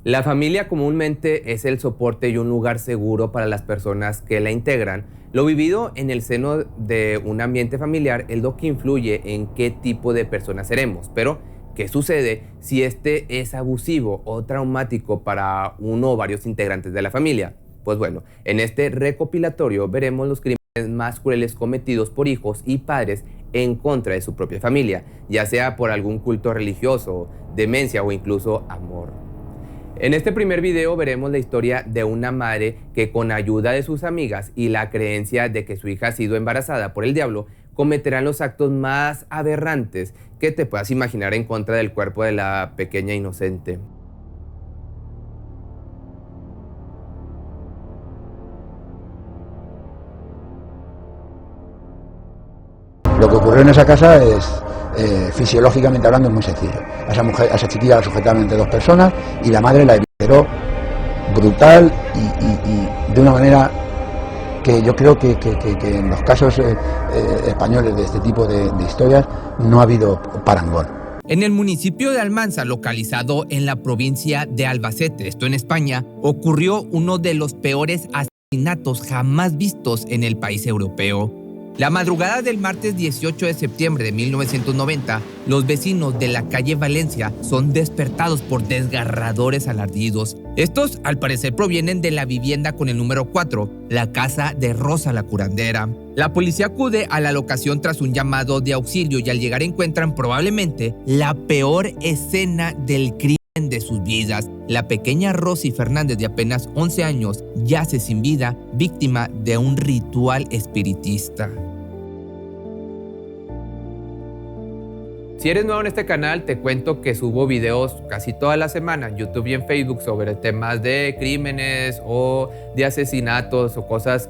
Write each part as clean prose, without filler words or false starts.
La familia comúnmente es el soporte y un lugar seguro para las personas que la integran. Lo vivido en el seno de un ambiente familiar es lo que influye en qué tipo de personas seremos. Pero, ¿qué sucede si este es abusivo o traumático para uno o varios integrantes de la familia? Pues bueno, en este recopilatorio veremos los crímenes más crueles cometidos por hijos y padres en contra de su propia familia, ya sea por algún culto religioso, demencia o incluso amor. En este primer video veremos la historia de una madre que, con ayuda de sus amigas y la creencia de que su hija ha sido embarazada por el diablo, cometerán los actos más aberrantes que te puedas imaginar en contra del cuerpo de la pequeña inocente. Lo que ocurrió en esa casa es, fisiológicamente hablando, es muy sencillo. A esa chiquilla la sujetaron entre dos personas y la madre la evisceró brutal y de una manera que yo creo que en los casos españoles de este tipo de historias no ha habido parangón. En el municipio de Almansa, localizado en la provincia de Albacete, esto en España, ocurrió uno de los peores asesinatos jamás vistos en el país europeo. La madrugada del martes 18 de septiembre de 1990, los vecinos de la calle Valencia son despertados por desgarradores alardidos. Estos, al parecer, provienen de la vivienda con el número 4, la casa de Rosa la curandera. La policía acude a la locación tras un llamado de auxilio y al llegar encuentran probablemente la peor escena del crimen de sus vidas. La pequeña Rosy Fernández, de apenas 11 años, yace sin vida, víctima de un ritual espiritista. Si eres nuevo en este canal, te cuento que subo videos casi toda la semana en YouTube y en Facebook sobre temas de crímenes o de asesinatos o cosas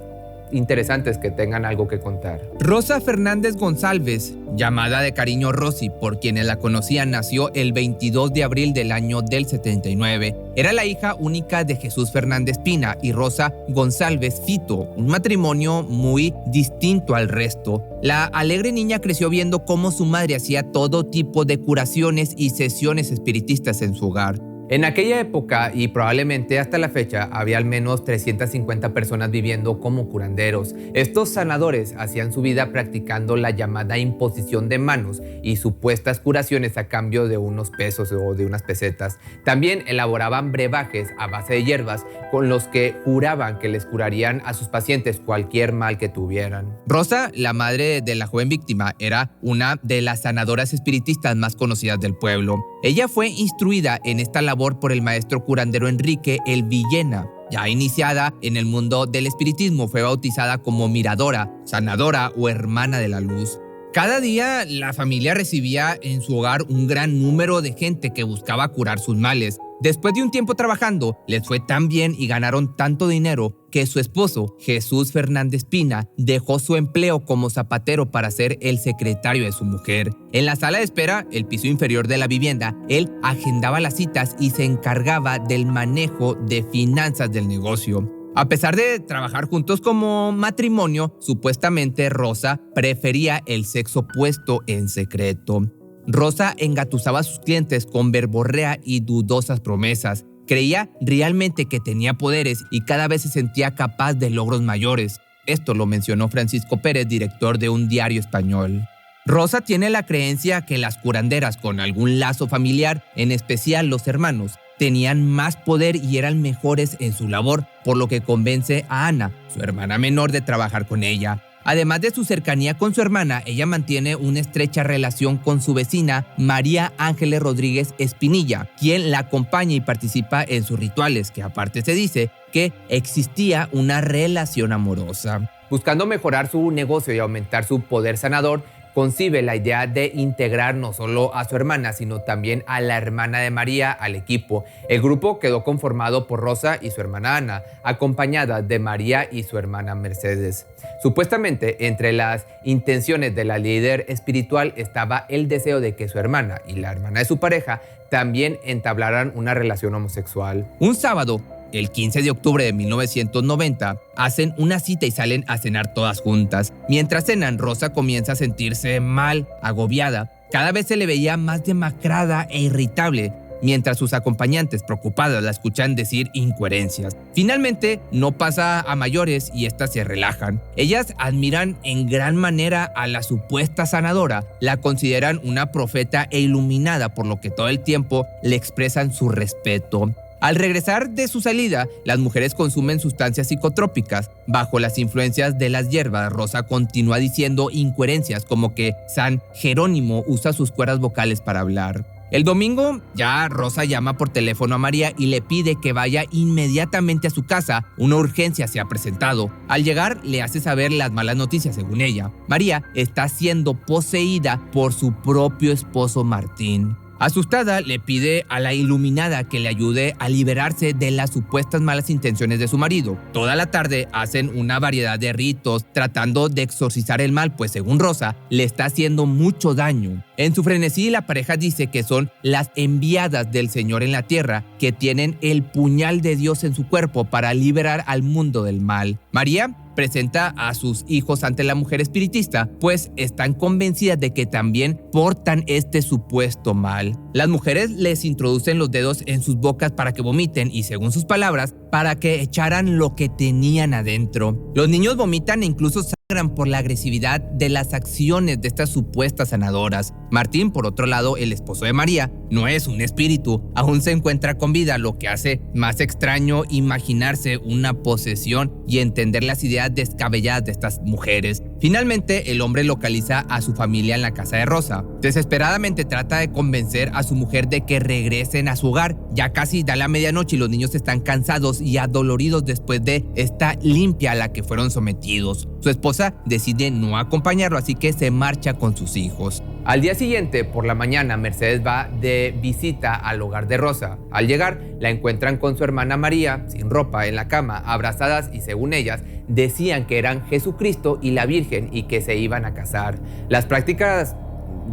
interesantes que tengan algo que contar. Rosa Fernández González, llamada de cariño Rosy por quienes la conocían, nació el 22 de abril del año del 79. Era la hija única de Jesús Fernández Pina y Rosa González Fito, un matrimonio muy distinto al resto. La alegre niña creció viendo cómo su madre hacía todo tipo de curaciones y sesiones espiritistas en su hogar. En aquella época, y probablemente hasta la fecha, había al menos 350 personas viviendo como curanderos. Estos sanadores hacían su vida practicando la llamada imposición de manos y supuestas curaciones a cambio de unos pesos o de unas pesetas. También elaboraban brebajes a base de hierbas con los que juraban que les curarían a sus pacientes cualquier mal que tuvieran. Rosa, la madre de la joven víctima, era una de las sanadoras espiritistas más conocidas del pueblo. Ella fue instruida en esta labor por el maestro curandero Enrique El Villena. Ya iniciada en el mundo del espiritismo, fue bautizada como miradora, sanadora o hermana de la luz. Cada día la familia recibía en su hogar un gran número de gente que buscaba curar sus males. Después de un tiempo trabajando, les fue tan bien y ganaron tanto dinero que su esposo, Jesús Fernández Pina, dejó su empleo como zapatero para ser el secretario de su mujer. En la sala de espera, el piso inferior de la vivienda, él agendaba las citas y se encargaba del manejo de finanzas del negocio. A pesar de trabajar juntos como matrimonio, supuestamente Rosa prefería el sexo opuesto en secreto. Rosa engatusaba a sus clientes con verborrea y dudosas promesas. Creía realmente que tenía poderes y cada vez se sentía capaz de logros mayores. Esto lo mencionó Francisco Pérez, director de un diario español. Rosa tiene la creencia que las curanderas con algún lazo familiar, en especial los hermanos, tenían más poder y eran mejores en su labor, por lo que convence a Ana, su hermana menor, de trabajar con ella. Además de su cercanía con su hermana, ella mantiene una estrecha relación con su vecina María Ángeles Rodríguez Espinilla, quien la acompaña y participa en sus rituales, que aparte se dice que existía una relación amorosa. Buscando mejorar su negocio y aumentar su poder sanador, concibe la idea de integrar no solo a su hermana, sino también a la hermana de María al equipo. El grupo quedó conformado por Rosa y su hermana Ana, acompañada de María y su hermana Mercedes. Supuestamente, entre las intenciones de la líder espiritual estaba el deseo de que su hermana y la hermana de su pareja también entablaran una relación homosexual. Un sábado, el 15 de octubre de 1990, hacen una cita y salen a cenar todas juntas. Mientras cenan, Rosa comienza a sentirse mal, agobiada. Cada vez se le veía más demacrada e irritable. mientras sus acompañantes preocupadas la escuchan decir incoherencias. Finalmente, no pasa a mayores y estas se relajan. Ellas admiran en gran manera a la supuesta sanadora, la consideran una profeta e iluminada, por lo que todo el tiempo le expresan su respeto. Al regresar de su salida, las mujeres consumen sustancias psicotrópicas. Bajo las influencias de las hierbas, Rosa continúa diciendo incoherencias como que San Jerónimo usa sus cuerdas vocales para hablar. El domingo, ya Rosa llama por teléfono a María y le pide que vaya inmediatamente a su casa. Una urgencia se ha presentado. Al llegar, le hace saber las malas noticias, según ella. María está siendo poseída por su propio esposo Martín. Asustada, le pide a la iluminada que le ayude a liberarse de las supuestas malas intenciones de su marido. Toda la tarde hacen una variedad de ritos tratando de exorcizar el mal, pues según Rosa, le está haciendo mucho daño. En su frenesí, la pareja dice que son las enviadas del Señor en la tierra, que tienen el puñal de Dios en su cuerpo para liberar al mundo del mal. María presenta a sus hijos ante la mujer espiritista, pues están convencidas de que también portan este supuesto mal. Las mujeres les introducen los dedos en sus bocas para que vomiten y, según sus palabras, para que echaran lo que tenían adentro. Los niños vomitan e incluso sangran por la agresividad de las acciones de estas supuestas sanadoras. Martín, por otro lado, el esposo de María, no es un espíritu, aún se encuentra con vida, lo que hace más extraño imaginarse una posesión y entender las ideas descabelladas de estas mujeres. Finalmente, el hombre localiza a su familia en la casa de Rosa. Desesperadamente trata de convencer a su mujer de que regresen a su hogar. Ya casi da la medianoche y los niños están cansados y adoloridos después de esta limpia a la que fueron sometidos. Su esposa decide no acompañarlo, así que se marcha con sus hijos. Al día siguiente, por la mañana, Mercedes va de visita al hogar de Rosa. Al llegar, la encuentran con su hermana María, sin ropa, en la cama, abrazadas y, según ellas, decían que eran Jesucristo y la Virgen y que se iban a casar. Las prácticas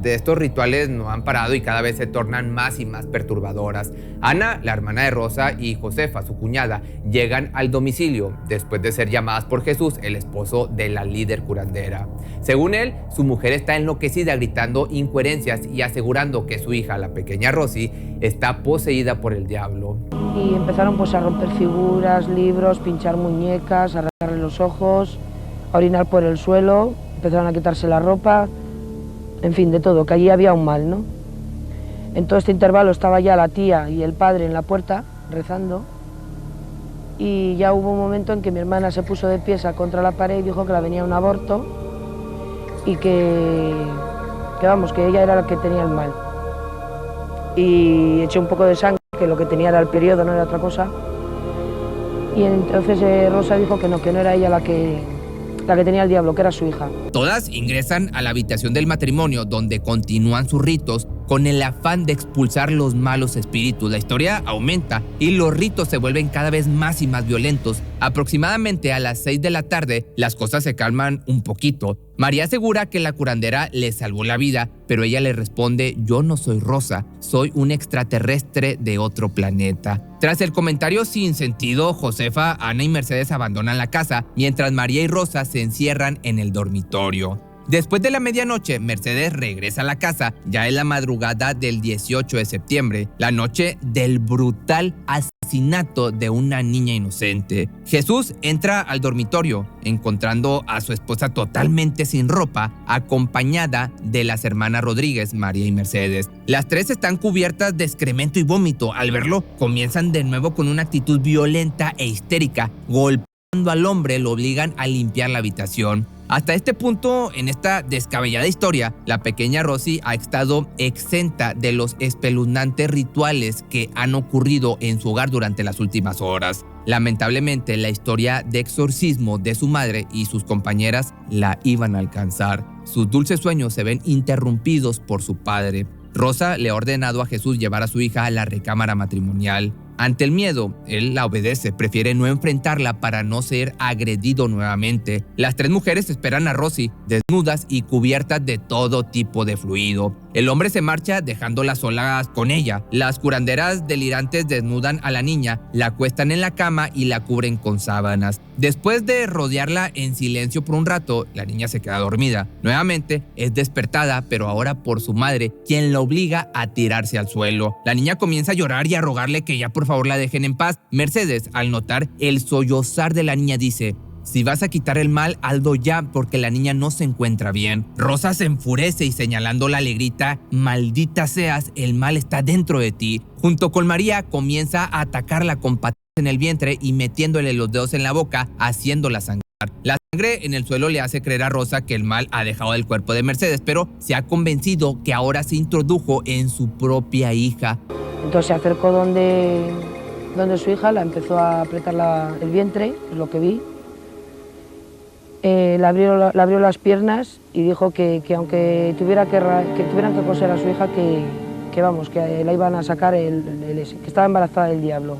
de estos rituales no han parado y cada vez se tornan más y más perturbadoras. Ana, la hermana de Rosa, y Josefa, su cuñada, llegan al domicilio después de ser llamadas por Jesús, el esposo de la líder curandera. Según él, su mujer está enloquecida gritando incoherencias y asegurando que su hija, la pequeña Rosy, está poseída por el diablo. Y empezaron pues a romper figuras, libros, pinchar muñecas, a arrancarle los ojos, a orinar por el suelo, empezaron a quitarse la ropa. En fin, de todo, que allí había un mal, ¿no? En todo este intervalo estaba ya la tía y el padre en la puerta, rezando, y ya hubo un momento en que mi hermana se puso de pies contra la pared y dijo que la venía un aborto y que vamos, que ella era la que tenía el mal. Y eché un poco de sangre, que lo que tenía era el periodo, no era otra cosa. Y entonces Rosa dijo que no era ella la que tenía el diablo, que era su hija. Todas ingresan a la habitación del matrimonio, donde continúan sus ritos con el afán de expulsar los malos espíritus. La historia aumenta y los ritos se vuelven cada vez más y más violentos. Aproximadamente a las 6 de la tarde, las cosas se calman un poquito. María asegura que la curandera le salvó la vida, pero ella le responde: yo no soy Rosa, soy un extraterrestre de otro planeta. Tras el comentario sin sentido, Josefa, Ana y Mercedes abandonan la casa, mientras María y Rosa se encierran en el dormitorio. Después de la medianoche, Mercedes regresa a la casa. Ya es la madrugada del 18 de septiembre, la noche del brutal asesinato de una niña inocente. Jesús entra al dormitorio, encontrando a su esposa totalmente sin ropa, acompañada de las hermanas Rodríguez, María y Mercedes. Las tres están cubiertas de excremento y vómito. Al verlo, comienzan de nuevo con una actitud violenta e histérica. Golpeando al hombre, lo obligan a limpiar la habitación. Hasta este punto, en esta descabellada historia, la pequeña Rosy ha estado exenta de los espeluznantes rituales que han ocurrido en su hogar durante las últimas horas. Lamentablemente, la historia de exorcismo de su madre y sus compañeras la iban a alcanzar. Sus dulces sueños se ven interrumpidos por su padre. Rosa le ha ordenado a Jesús llevar a su hija a la recámara matrimonial. Ante el miedo, él la obedece, prefiere no enfrentarla para no ser agredido nuevamente. Las tres mujeres esperan a Rosy, desnudas y cubiertas de todo tipo de fluido. El hombre se marcha dejándola sola con ella. Las curanderas delirantes desnudan a la niña, la acuestan en la cama y la cubren con sábanas. Después de rodearla en silencio por un rato, la niña se queda dormida. Nuevamente es despertada, pero ahora por su madre, quien la obliga a tirarse al suelo. La niña comienza a llorar y a rogarle que ya por favor la dejen en paz. Mercedes, al notar el sollozar de la niña, dice: si vas a quitar el mal, hazlo ya, porque la niña no se encuentra bien. Rosa se enfurece y señalándola le grita: maldita seas, el mal está dentro de ti. Junto con María comienza a atacarla con patadas en el vientre y metiéndole los dedos en la boca, haciéndola sangrar. La sangre en el suelo le hace creer a Rosa que el mal ha dejado del cuerpo de Mercedes, pero se ha convencido que ahora se introdujo en su propia hija. Entonces se acercó donde su hija, la empezó a apretar el vientre, es lo que vi. Le abrió las piernas y dijo que aunque tuvieran que coser a su hija, que la iban a sacar que estaba embarazada del diablo.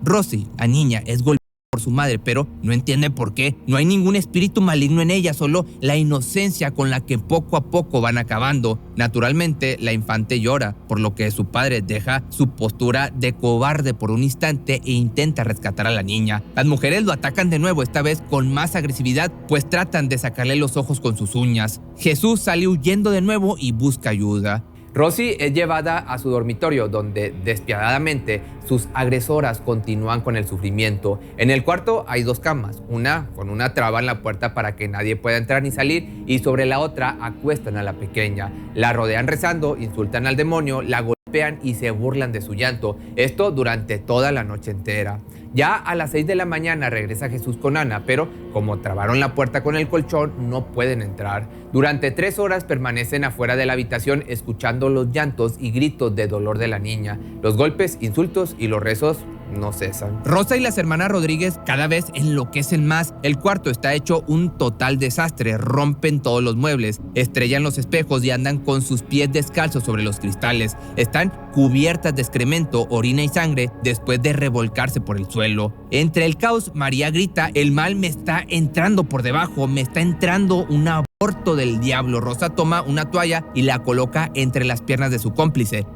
Rosy, la niña, es golpeada por su madre, pero no entiende por qué. No hay ningún espíritu maligno en ella, solo la inocencia con la que poco a poco van acabando. Naturalmente, la infante llora, por lo que su padre deja su postura de cobarde por un instante e intenta rescatar a la niña. Las mujeres lo atacan de nuevo, esta vez con más agresividad, pues tratan de sacarle los ojos con sus uñas. Jesús sale huyendo de nuevo y busca ayuda. Rosy es llevada a su dormitorio, donde despiadadamente sus agresoras continúan con el sufrimiento. En el cuarto hay 2 camas, una con una traba en la puerta para que nadie pueda entrar ni salir, y sobre la otra acuestan a la pequeña. La rodean rezando, insultan al demonio, la golpean y se burlan de su llanto. Esto durante toda la noche entera. Ya a las 6 de la mañana regresa Jesús con Ana, pero como trabaron la puerta con el colchón, no pueden entrar. Durante 3 horas permanecen afuera de la habitación escuchando los llantos y gritos de dolor de la niña. Los golpes, insultos y los rezos no cesan. Rosa y las hermanas Rodríguez cada vez enloquecen más. El cuarto está hecho un total desastre. Rompen todos los muebles, estrellan los espejos y andan con sus pies descalzos sobre los cristales. Están cubiertas de excremento, orina y sangre después de revolcarse por el suelo. Entre el caos, María grita: el mal me está entrando por debajo, me está entrando un aborto del diablo. Rosa toma una toalla y la coloca entre las piernas de su cómplice.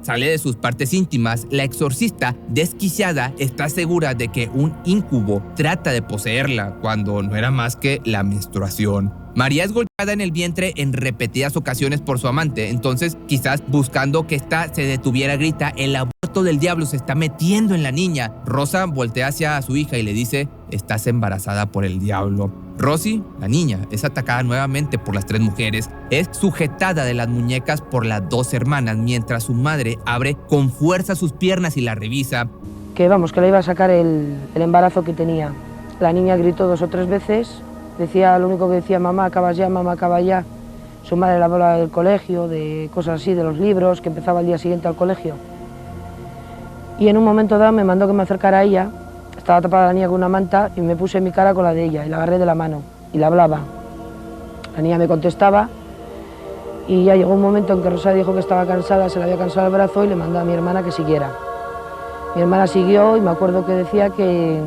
Sale de sus partes íntimas. La exorcista, desquiciada, está segura de que un íncubo trata de poseerla, cuando no era más que la menstruación. María es golpeada en el vientre en repetidas ocasiones por su amante, entonces quizás buscando que ésta se detuviera grita: el aborto del diablo se está metiendo en la niña. Rosa voltea hacia su hija y le dice: estás embarazada por el diablo. Rosy, la niña, es atacada nuevamente por las 3 mujeres. Es sujetada de las muñecas por las 2 hermanas, mientras su madre abre con fuerza sus piernas y la revisa. Que le iba a sacar el embarazo que tenía. La niña gritó 2 o 3 veces. Lo único que decía: mamá, acabas ya, mamá, acaba ya. Su madre le hablaba del colegio, de cosas así, de los libros, que empezaba el día siguiente al colegio. Y en un momento dado me mandó que me acercara a ella. Estaba tapada la niña con una manta y me puse mi cara con la de ella y la agarré de la mano y la hablaba. La niña me contestaba y ya llegó un momento en que Rosa dijo que estaba cansada, se le había cansado el brazo y le mandó a mi hermana que siguiera. Mi hermana siguió y me acuerdo que decía que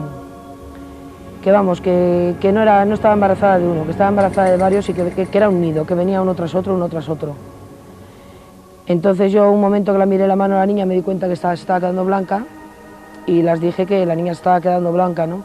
no estaba embarazada de uno, que estaba embarazada de varios y que era un nido, que venía uno tras otro, uno tras otro. Entonces yo, un momento que la miré la mano a la niña, me di cuenta que se estaba quedando blanca y las dije que la niña estaba quedando blanca, ¿no?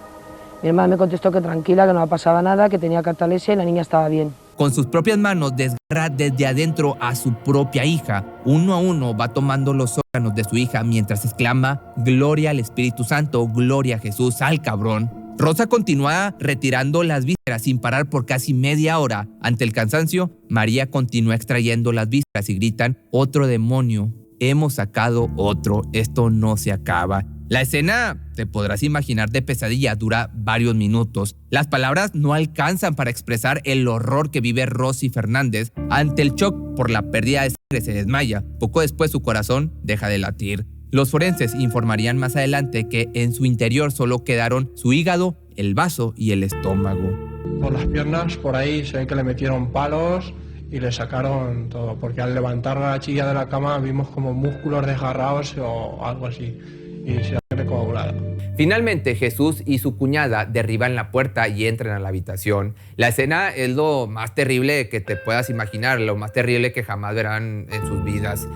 Mi hermana me contestó que tranquila, que no pasaba nada, que tenía catalepsia y la niña estaba bien. Con sus propias manos desgarra desde adentro a su propia hija. Uno a uno va tomando los órganos de su hija mientras exclama: gloria al Espíritu Santo, gloria a Jesús, al cabrón. Rosa continúa retirando las vísceras sin parar por casi media hora. Ante el cansancio, María continúa extrayendo las vísceras y gritan: otro demonio, hemos sacado otro, esto no se acaba. La escena, te podrás imaginar, de pesadilla, dura varios minutos. Las palabras no alcanzan para expresar el horror que vive Rosy Fernández. Ante el shock por la pérdida de sangre se desmaya. Poco después su corazón deja de latir. Los forenses informarían más adelante que en su interior solo quedaron su hígado, el vaso y el estómago. Por las piernas, por ahí se ve que le metieron palos y le sacaron todo, porque al levantar a la chica de la cama vimos como músculos desgarrados o algo así, y se ha recoagulado. Finalmente, Jesús y su cuñada derriban la puerta y entran a la habitación. La escena es lo más terrible que te puedas imaginar, lo más terrible que jamás verán en sus vidas.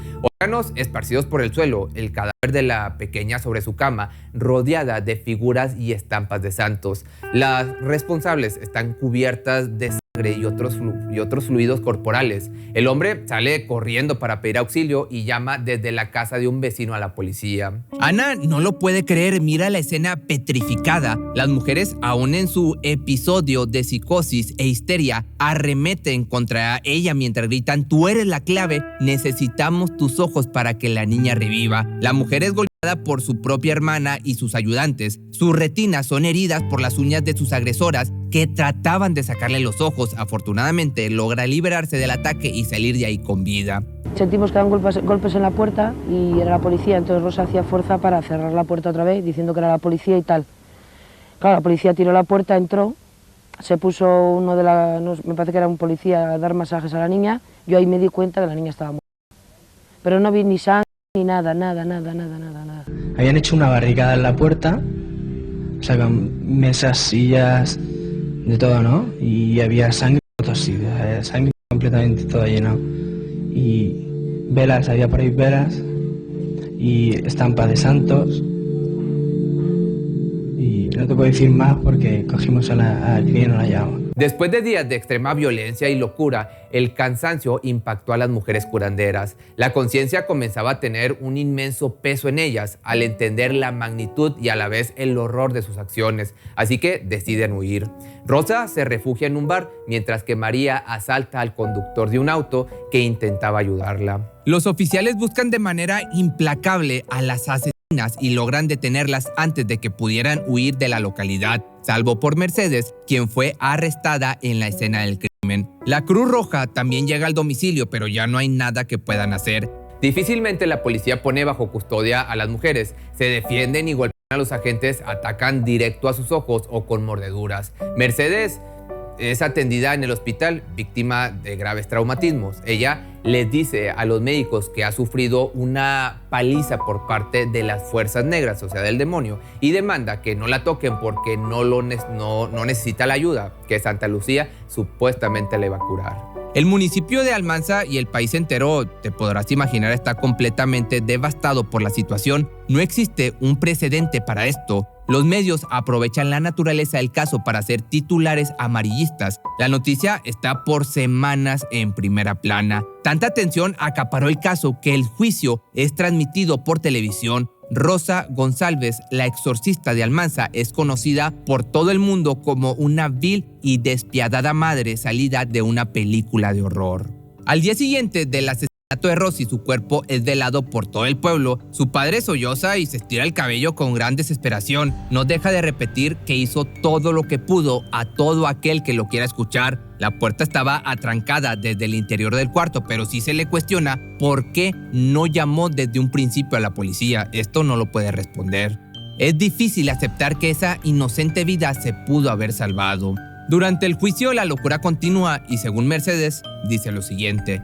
Órganos esparcidos por el suelo, el cadáver de la pequeña sobre su cama, rodeada de figuras y estampas de santos. Las responsables están cubiertas de sangre y otros fluidos corporales. El hombre sale corriendo para pedir auxilio y llama desde la casa de un vecino a la policía. Ana no lo puede creer, mira la escena petrificada. Las mujeres, aún en su episodio de psicosis e histeria, arremeten contra ella mientras gritan: tú eres la clave, necesitamos tus ojos para que la niña reviva. La mujer es golpeada por su propia hermana y sus ayudantes. Sus retinas son heridas por las uñas de sus agresoras que trataban de sacarle los ojos. Afortunadamente logra liberarse del ataque y salir de ahí con vida. Sentimos que daban golpes en la puerta y era la policía, entonces Rosa hacía fuerza para cerrar la puerta otra vez, diciendo que era la policía y tal. Claro, la policía tiró la puerta, entró, se puso me parece que era un policía, a dar masajes a la niña. Yo ahí me di cuenta que la niña estaba muerta. Pero no vi ni sangre ni nada. Habían hecho una barricada en la puerta, o sea, con mesas, sillas, de todo, ¿no? Y había sangre por todos sitios, sangre completamente todo lleno. Y velas, había por ahí velas y estampas de santos. Y no te puedo decir más porque cogimos al crío y no la llevamos. Después de días de extrema violencia y locura, el cansancio impactó a las mujeres curanderas. La conciencia comenzaba a tener un inmenso peso en ellas al entender la magnitud y a la vez el horror de sus acciones, así que deciden huir. Rosa se refugia en un bar, mientras que María asalta al conductor de un auto que intentaba ayudarla. Los oficiales buscan de manera implacable a las asesinas y logran detenerlas antes de que pudieran huir de la localidad, salvo por Mercedes, quien fue arrestada en la escena del crimen. La Cruz Roja también llega al domicilio, pero ya no hay nada que puedan hacer. Difícilmente la policía pone bajo custodia a las mujeres. Se defienden y golpean a los agentes, atacan directo a sus ojos o con mordeduras. Mercedes es atendida en el hospital, víctima de graves traumatismos. Ella les dice a los médicos que ha sufrido una paliza por parte de las fuerzas negras, o sea, del demonio, y demanda que no la toquen porque no necesita la ayuda, que Santa Lucía supuestamente le va a curar. El municipio de Almanza y el país entero, te podrás imaginar, está completamente devastado por la situación. No existe un precedente para esto. Los medios aprovechan la naturaleza del caso para hacer titulares amarillistas. La noticia está por semanas en primera plana. Tanta atención acaparó el caso que el juicio es transmitido por televisión. Rosa González, la exorcista de Almanza, es conocida por todo el mundo como una vil y despiadada madre salida de una película de horror. Al día siguiente del asesinato de Rosy, su cuerpo es velado por todo el pueblo. Su padre solloza y se estira el cabello con gran desesperación. No deja de repetir que hizo todo lo que pudo a todo aquel que lo quiera escuchar. La puerta estaba atrancada desde el interior del cuarto, pero sí se le cuestiona por qué no llamó desde un principio a la policía. Esto no lo puede responder. Es difícil aceptar que esa inocente vida se pudo haber salvado. Durante el juicio, la locura continúa y, según Mercedes, dice lo siguiente: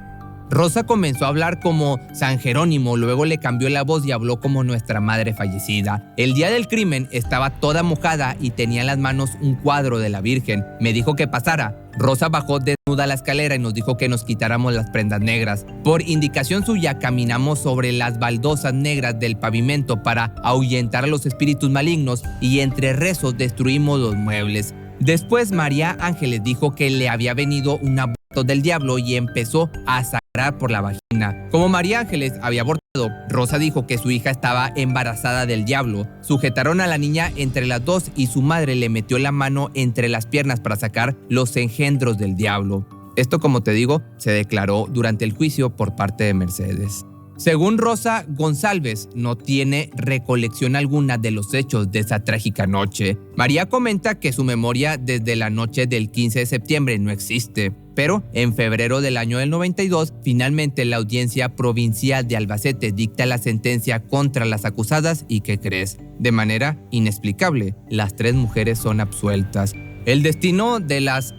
Rosa comenzó a hablar como San Jerónimo, luego le cambió la voz y habló como nuestra madre fallecida. El día del crimen estaba toda mojada y tenía en las manos un cuadro de la Virgen. Me dijo que pasara. Rosa bajó desnuda la escalera y nos dijo que nos quitáramos las prendas negras. Por indicación suya, caminamos sobre las baldosas negras del pavimento para ahuyentar a los espíritus malignos y entre rezos destruimos los muebles. Después María Ángeles dijo que le había venido un aborto del diablo y empezó a sangrar por la vagina. Como María Ángeles había abortado, Rosa dijo que su hija estaba embarazada del diablo. Sujetaron a la niña entre las dos y su madre le metió la mano entre las piernas para sacar los engendros del diablo. Esto, como te digo, se declaró durante el juicio por parte de Mercedes. Según Rosa González, no tiene recolección alguna de los hechos de esa trágica noche. María comenta que su memoria desde la noche del 15 de septiembre no existe. Pero en febrero del año del 92, finalmente la Audiencia Provincial de Albacete dicta la sentencia contra las acusadas y ¿qué crees? De manera inexplicable, las 3 mujeres son absueltas. El destino de las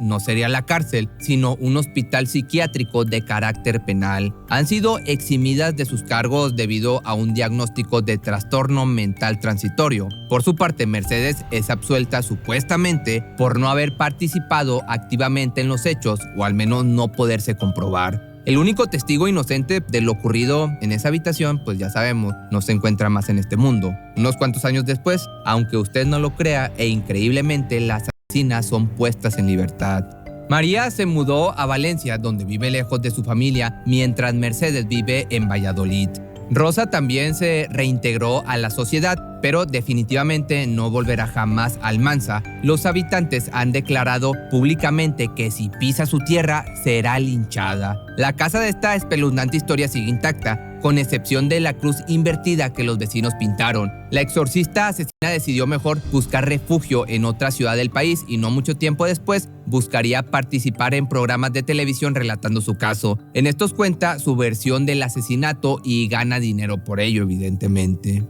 no sería la cárcel, sino un hospital psiquiátrico de carácter penal. Han sido eximidas de sus cargos debido a un diagnóstico de trastorno mental transitorio. Por su parte, Mercedes es absuelta supuestamente por no haber participado activamente en los hechos, o al menos no poderse comprobar. El único testigo inocente de lo ocurrido en esa habitación, pues ya sabemos, no se encuentra más en este mundo. Unos cuantos años después, aunque usted no lo crea, e increíblemente las asesinas son puestas en libertad. María se mudó a Valencia, donde vive lejos de su familia, mientras Mercedes vive en Valladolid. Rosa también se reintegró a la sociedad, pero definitivamente no volverá jamás a Almansa. Los habitantes han declarado públicamente que si pisa su tierra, será linchada. La casa de esta espeluznante historia sigue intacta, con excepción de la cruz invertida que los vecinos pintaron. La exorcista asesina decidió mejor buscar refugio en otra ciudad del país y no mucho tiempo después buscaría participar en programas de televisión relatando su caso. En estos cuenta su versión del asesinato y gana dinero por ello, evidentemente.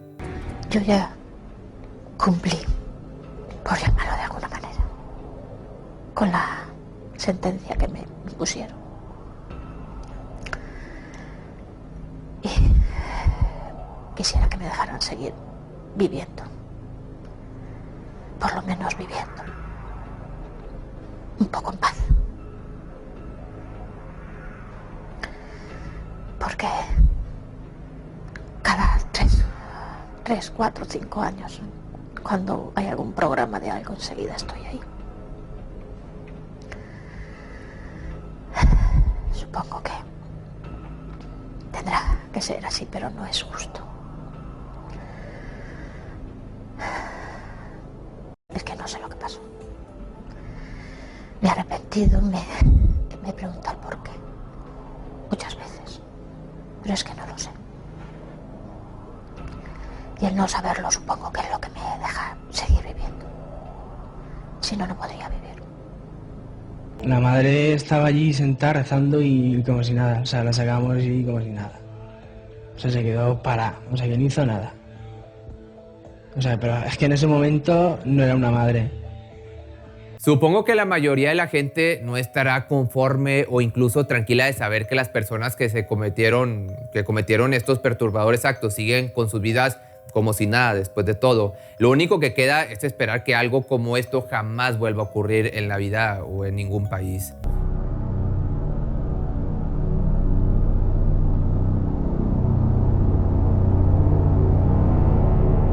Yo ya cumplí, por llamarlo de alguna manera, con la sentencia que me impusieron. Y quisiera que me dejaran seguir viviendo, por lo menos viviendo, un poco en paz. Porque cada 3, 4, 5 años, cuando hay algún programa de algo, enseguida estoy ahí. Supongo que tendrá que ser así, pero no es justo. Es que no sé lo que pasó. Me he arrepentido, me he preguntado por qué. Muchas veces. Pero es que no lo sé. Y el no saberlo supongo que es lo que me deja seguir viviendo. Si no, no podría vivir. La madre estaba allí sentada rezando y como si nada, o sea, la sacamos y como si nada. O sea, se quedó parada, o sea, que no hizo nada. O sea, pero es que en ese momento no era una madre. Supongo que la mayoría de la gente no estará conforme o incluso tranquila de saber que las personas que cometieron estos perturbadores actos siguen con sus vidas como si nada después de todo. Lo único que queda es esperar que algo como esto jamás vuelva a ocurrir en la vida o en ningún país.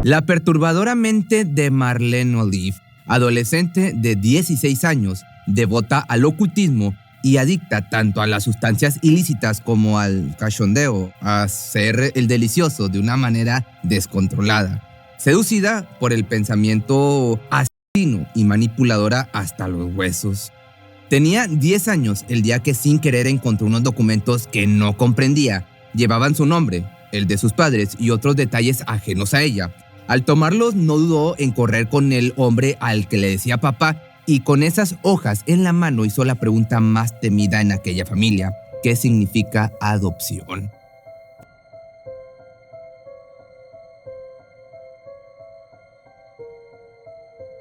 La perturbadora mente de Marlene Olive, adolescente de 16 años, devota al ocultismo y adicta tanto a las sustancias ilícitas como al cachondeo, a hacer el delicioso de una manera descontrolada. Seducida por el pensamiento asesino y manipuladora hasta los huesos. Tenía 10 años el día que sin querer encontró unos documentos que no comprendía. Llevaban su nombre, el de sus padres y otros detalles ajenos a ella. Al tomarlos no dudó en correr con el hombre al que le decía papá y con esas hojas en la mano hizo la pregunta más temida en aquella familia: ¿qué significa adopción?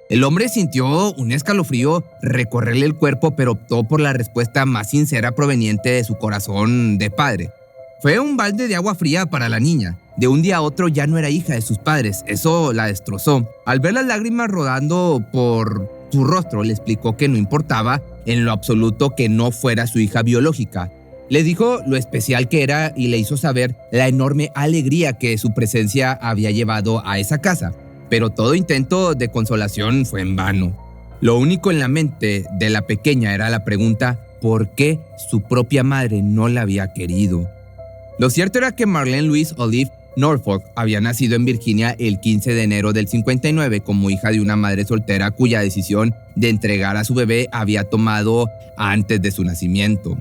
El hombre sintió un escalofrío recorrerle el cuerpo, pero optó por la respuesta más sincera proveniente de su corazón de padre. Fue un balde de agua fría para la niña. De un día a otro ya no era hija de sus padres. Eso la destrozó. Al ver las lágrimas rodando por su rostro, le explicó que no importaba en lo absoluto que no fuera su hija biológica. Le dijo lo especial que era y le hizo saber la enorme alegría que su presencia había llevado a esa casa. Pero todo intento de consolación fue en vano. Lo único en la mente de la pequeña era la pregunta: ¿por qué su propia madre no la había querido? Lo cierto era que Marlene Louise Olive Norfolk había nacido en Virginia el 15 de enero del 59 como hija de una madre soltera cuya decisión de entregar a su bebé había tomado antes de su nacimiento.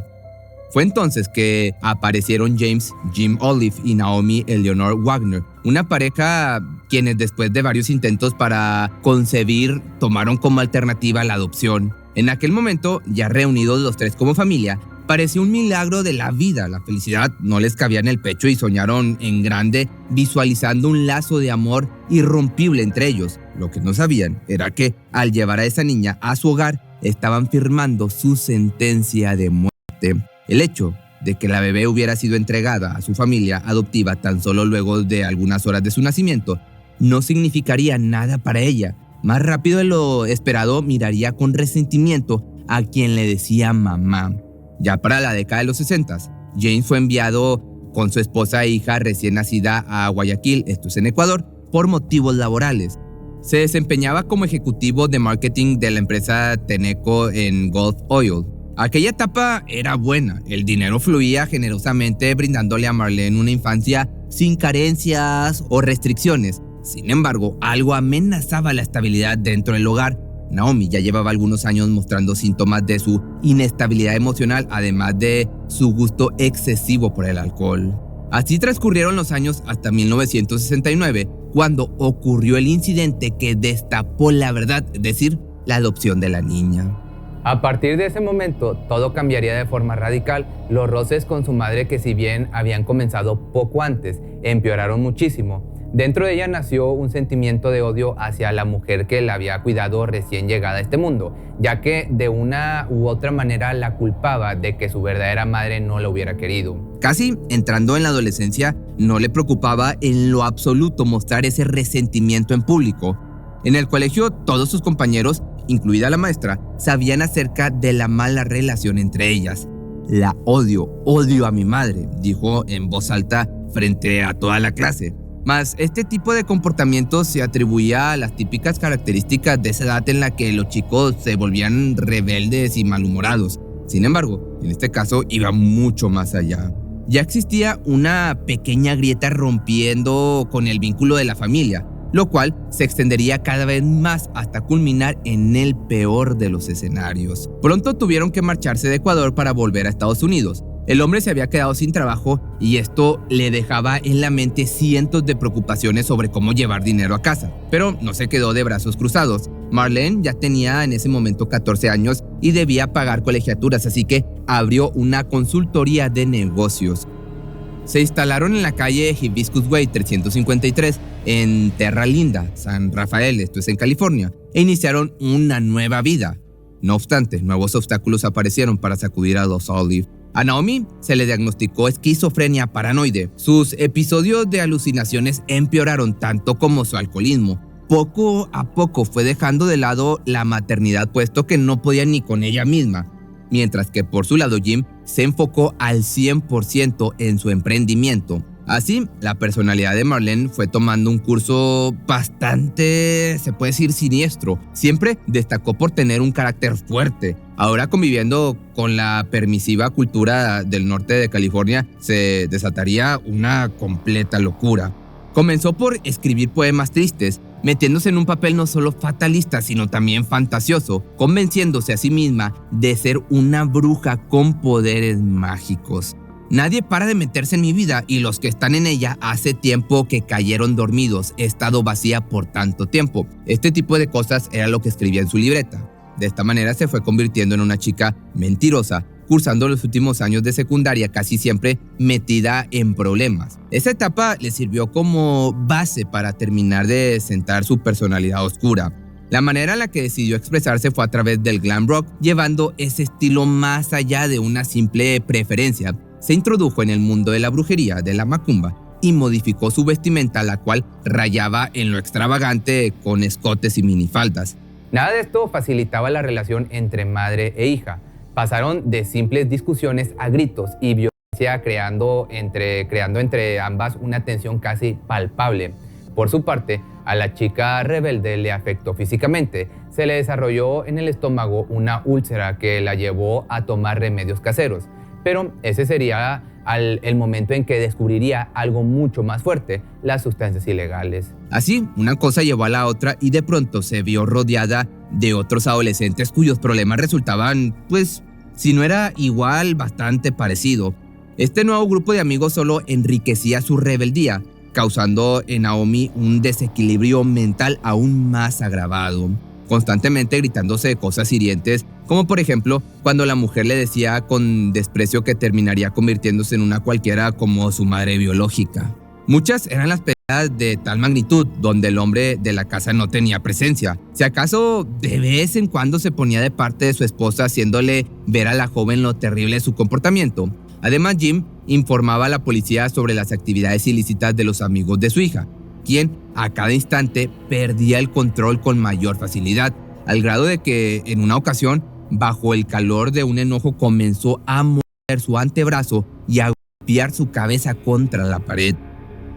Fue entonces que aparecieron James Jim Olive y Naomi Eleanor Wagner, una pareja quienes después de varios intentos para concebir tomaron como alternativa la adopción. En aquel momento, ya reunidos los tres como familia, Parecía un milagro de la vida. La felicidad no les cabía en el pecho y soñaron en grande, visualizando un lazo de amor irrompible entre ellos. Lo que no sabían era que al llevar a esa niña a su hogar, estaban firmando su sentencia de muerte. El hecho de que la bebé hubiera sido entregada a su familia adoptiva tan solo luego de algunas horas de su nacimiento no significaría nada para ella. Más rápido de lo esperado, miraría con resentimiento a quien le decía mamá. Ya para la década de los 60, James fue enviado con su esposa e hija recién nacida a Guayaquil, esto es en Ecuador, por motivos laborales. Se desempeñaba como ejecutivo de marketing de la empresa Tenneco en Gulf Oil. Aquella etapa era buena, el dinero fluía generosamente brindándole a Marlene una infancia sin carencias o restricciones. Sin embargo, algo amenazaba la estabilidad dentro del hogar. Naomi ya llevaba algunos años mostrando síntomas de su inestabilidad emocional, además de su gusto excesivo por el alcohol. Así transcurrieron los años hasta 1969, cuando ocurrió el incidente que destapó la verdad, es decir, la adopción de la niña. A partir de ese momento, todo cambiaría de forma radical. Los roces con su madre, que si bien habían comenzado poco antes, empeoraron muchísimo. Dentro de ella nació un sentimiento de odio hacia la mujer que la había cuidado recién llegada a este mundo, ya que de una u otra manera la culpaba de que su verdadera madre no la hubiera querido. Casi entrando en la adolescencia, no le preocupaba en lo absoluto mostrar ese resentimiento en público. En el colegio, todos sus compañeros, incluida la maestra, sabían acerca de la mala relación entre ellas. La odio a mi madre, dijo en voz alta frente a toda la clase. Mas este tipo de comportamiento se atribuía a las típicas características de esa edad en la que los chicos se volvían rebeldes y malhumorados. Sin embargo, en este caso iba mucho más allá. Ya existía una pequeña grieta rompiendo con el vínculo de la familia, lo cual se extendería cada vez más hasta culminar en el peor de los escenarios. Pronto tuvieron que marcharse de Ecuador para volver a Estados Unidos. El hombre se había quedado sin trabajo y esto le dejaba en la mente cientos de preocupaciones sobre cómo llevar dinero a casa. Pero no se quedó de brazos cruzados. Marlene ya tenía en ese momento 14 años y debía pagar colegiaturas, así que abrió una consultoría de negocios. Se instalaron en la calle Hibiscus Way 353 en Terra Linda, San Rafael, esto es en California, e iniciaron una nueva vida. No obstante, nuevos obstáculos aparecieron para sacudir a los Olive. A Naomi se le diagnosticó esquizofrenia paranoide. Sus episodios de alucinaciones empeoraron tanto como su alcoholismo. Poco a poco fue dejando de lado la maternidad, puesto que no podía ni con ella misma. Mientras que por su lado Jim se enfocó al 100% en su emprendimiento. Así, la personalidad de Marlene fue tomando un curso bastante, se puede decir, siniestro. Siempre destacó por tener un carácter fuerte. Ahora, conviviendo con la permisiva cultura del norte de California, se desataría una completa locura. Comenzó por escribir poemas tristes, metiéndose en un papel no solo fatalista, sino también fantasioso, convenciéndose a sí misma de ser una bruja con poderes mágicos. Nadie para de meterse en mi vida y los que están en ella hace tiempo que cayeron dormidos. He estado vacía por tanto tiempo. Este tipo de cosas era lo que escribía en su libreta. De esta manera se fue convirtiendo en una chica mentirosa, cursando los últimos años de secundaria casi siempre metida en problemas. Esa etapa le sirvió como base para terminar de sentar su personalidad oscura. La manera en la que decidió expresarse fue a través del glam rock, llevando ese estilo más allá de una simple preferencia. Se introdujo en el mundo de la brujería, de la macumba, y modificó su vestimenta, la cual rayaba en lo extravagante con escotes y minifaldas. Nada de esto facilitaba la relación entre madre e hija. Pasaron de simples discusiones a gritos y violencia, creando entre ambas una tensión casi palpable. Por su parte, a la chica rebelde le afectó físicamente. Se le desarrolló en el estómago una úlcera que la llevó a tomar remedios caseros. Pero ese sería el momento en que descubriría algo mucho más fuerte: las sustancias ilegales. Así, una cosa llevó a la otra y de pronto se vio rodeada de otros adolescentes cuyos problemas resultaban, pues, si no era igual, bastante parecido. Este nuevo grupo de amigos solo enriquecía su rebeldía, causando en Naomi un desequilibrio mental aún más agravado. constantemente gritándose cosas hirientes, como por ejemplo cuando la mujer le decía con desprecio que terminaría convirtiéndose en una cualquiera como su madre biológica. Muchas eran las peleas de tal magnitud donde el hombre de la casa no tenía presencia. Si acaso de vez en cuando se ponía de parte de su esposa haciéndole ver a la joven lo terrible de su comportamiento. Además, Jim informaba a la policía sobre las actividades ilícitas de los amigos de su hija, quien a cada instante perdía el control con mayor facilidad, al grado de que en una ocasión, bajo el calor de un enojo, comenzó a morder su antebrazo y a golpear su cabeza contra la pared.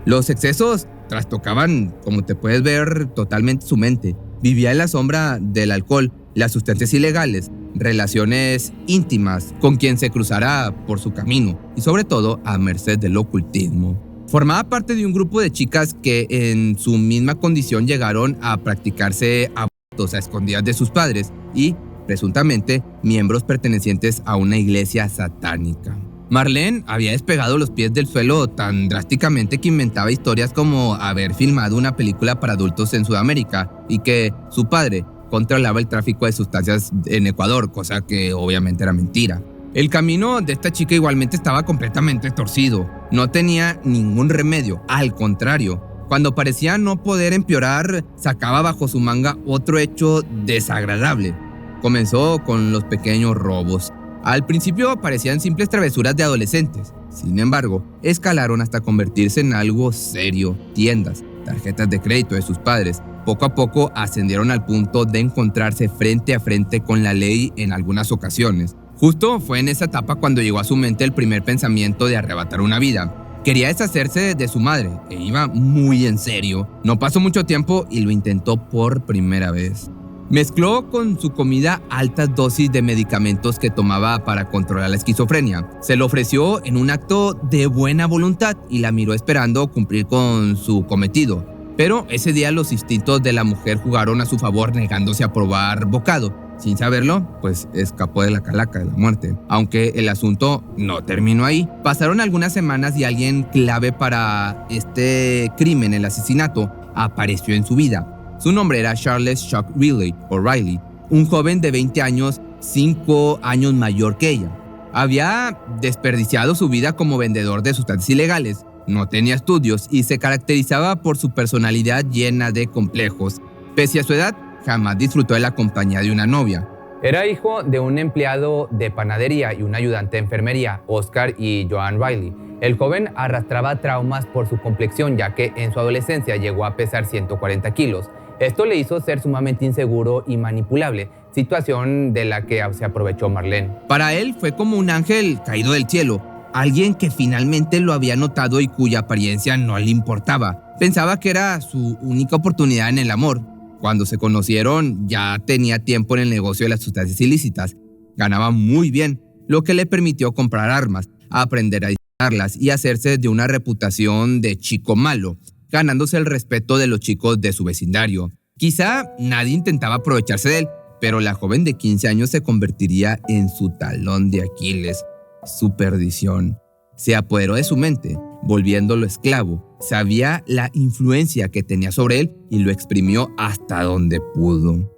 Los excesos trastocaban, como te puedes ver, totalmente su mente. Vivía en la sombra del alcohol, las sustancias ilegales, relaciones íntimas con quien se cruzara por su camino y sobre todo a merced del ocultismo. Formaba parte de un grupo de chicas que en su misma condición llegaron a practicarse abortos a escondidas de sus padres y, presuntamente, miembros pertenecientes a una iglesia satánica. Marlene había despegado los pies del suelo tan drásticamente que inventaba historias como haber filmado una película para adultos en Sudamérica y que su padre controlaba el tráfico de sustancias en Ecuador, cosa que obviamente era mentira. El camino de esta chica igualmente estaba completamente torcido. No tenía ningún remedio, al contrario. Cuando parecía no poder empeorar, sacaba bajo su manga otro hecho desagradable. Comenzó con los pequeños robos. Al principio parecían simples travesuras de adolescentes. Sin embargo, escalaron hasta convertirse en algo serio. Tiendas, tarjetas de crédito de sus padres, poco a poco ascendieron al punto de encontrarse frente a frente con la ley en algunas ocasiones. Justo fue en esa etapa cuando llegó a su mente el primer pensamiento de arrebatar una vida. Quería deshacerse de su madre e iba muy en serio. No pasó mucho tiempo y lo intentó por primera vez. Mezcló con su comida altas dosis de medicamentos que tomaba para controlar la esquizofrenia. Se lo ofreció en un acto de buena voluntad y la miró esperando cumplir con su cometido. Pero ese día los instintos de la mujer jugaron a su favor negándose a probar bocado. Sin saberlo, pues escapó de la calaca de la muerte. Aunque el asunto no terminó ahí. Pasaron algunas semanas y alguien clave para este crimen, el asesinato, apareció en su vida. Su nombre era Charles Chuck Riley, un joven de 20 años, 5 años mayor que ella. Había desperdiciado su vida como vendedor de sustancias ilegales, no tenía estudios y se caracterizaba por su personalidad llena de complejos. Pese a su edad, jamás disfrutó de la compañía de una novia. Era hijo de un empleado de panadería y un ayudante de enfermería, Oscar y Joan Riley. El joven arrastraba traumas por su complexión, ya que en su adolescencia llegó a pesar 140 kilos. Esto le hizo ser sumamente inseguro y manipulable, situación de la que se aprovechó Marlene. Para él fue como un ángel caído del cielo, alguien que finalmente lo había notado y cuya apariencia no le importaba. Pensaba que era su única oportunidad en el amor. Cuando se conocieron, ya tenía tiempo en el negocio de las sustancias ilícitas. Ganaba muy bien, lo que le permitió comprar armas, aprender a dispararlas y hacerse de una reputación de chico malo, ganándose el respeto de los chicos de su vecindario. Quizá nadie intentaba aprovecharse de él, pero la joven de 15 años se convertiría en su talón de Aquiles, su perdición. Se apoderó de su mente, volviéndolo esclavo. Sabía la influencia que tenía sobre él y lo exprimió hasta donde pudo.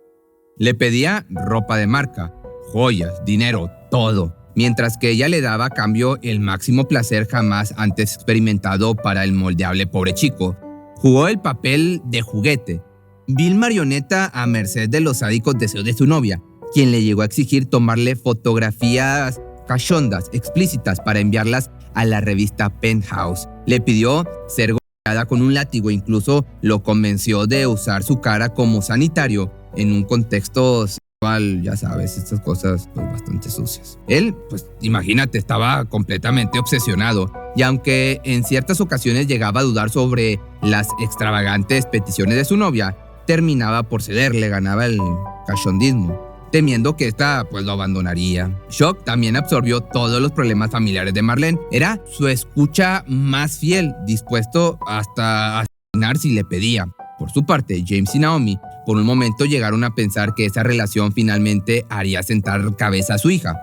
Le pedía ropa de marca, joyas, dinero, todo, mientras que ella le daba a cambio el máximo placer jamás antes experimentado para el moldeable pobre chico. Jugó el papel de juguete, vil marioneta a merced de los sádicos deseos de su novia, quien le llegó a exigir tomarle fotografías cachondas, explícitas para enviarlas a la revista Penthouse. Le pidió ser golpeada con un látigo e incluso lo convenció de usar su cara como sanitario en un contexto sexual, ya sabes, estas cosas pues bastante sucias. Él, pues imagínate, estaba completamente obsesionado y aunque en ciertas ocasiones llegaba a dudar sobre las extravagantes peticiones de su novia, terminaba por ceder, le ganaba el cachondismo, temiendo que esta pues lo abandonaría. Chuck también absorbió todos los problemas familiares de Marlene. Era su escucha más fiel, dispuesto hasta a asesinar si le pedía. Por su parte, James y Naomi por un momento llegaron a pensar que esa relación finalmente haría sentar cabeza a su hija.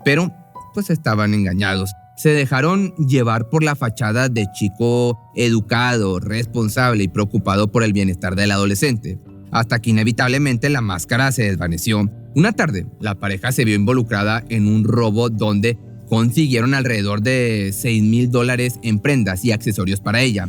Pero pues estaban engañados. Se dejaron llevar por la fachada de chico educado, responsable y preocupado por el bienestar del adolescente. hasta que inevitablemente la máscara se desvaneció. Una tarde, la pareja se vio involucrada en un robo donde consiguieron alrededor de $6,000 en prendas y accesorios para ella,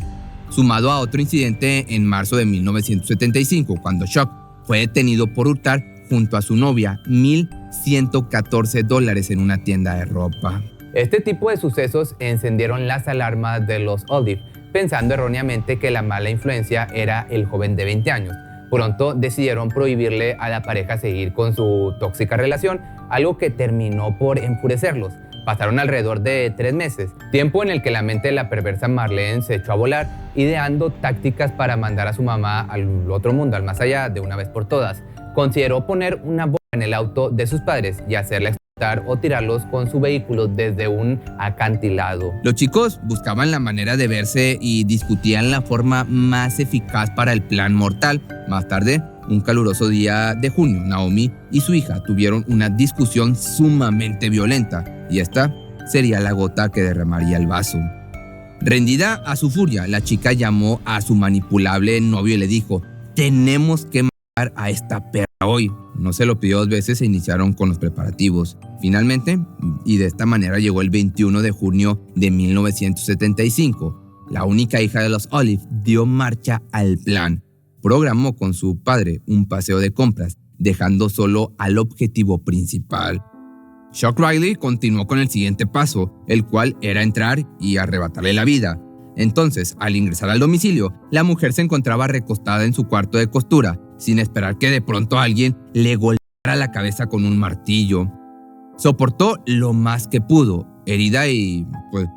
sumado a otro incidente en marzo de 1975, cuando Shock fue detenido por hurtar junto a su novia $1,114 en una tienda de ropa. Este tipo de sucesos encendieron las alarmas de los Olive, pensando erróneamente que la mala influencia era el joven de 20 años. Pronto decidieron prohibirle a la pareja seguir con su tóxica relación, algo que terminó por enfurecerlos. Pasaron alrededor de 3 meses, tiempo en el que la mente de la perversa Marlene se echó a volar, ideando tácticas para mandar a su mamá al otro mundo, al más allá, de una vez por todas. Consideró poner una bomba en el auto de sus padres y hacerla explotar o tirarlos con su vehículo desde un acantilado. Los chicos buscaban la manera de verse y discutían la forma más eficaz para el plan mortal. Más tarde, un caluroso día de junio, Naomi y su hija tuvieron una discusión sumamente violenta, y esta sería la gota que derramaría el vaso. Rendida a su furia, la chica llamó a su manipulable novio y le dijo: «Tenemos que matar a esta perra hoy». No se lo pidió 2 veces e iniciaron con los preparativos. Finalmente, y de esta manera llegó el 21 de junio de 1975. La única hija de los Olive dio marcha al plan. Programó con su padre un paseo de compras, dejando solo al objetivo principal. Shock Riley continuó con el siguiente paso, el cual era entrar y arrebatarle la vida. Entonces, al ingresar al domicilio, la mujer se encontraba recostada en su cuarto de costura, sin esperar que de pronto alguien le golpeara la cabeza con un martillo. Soportó lo más que pudo, herida y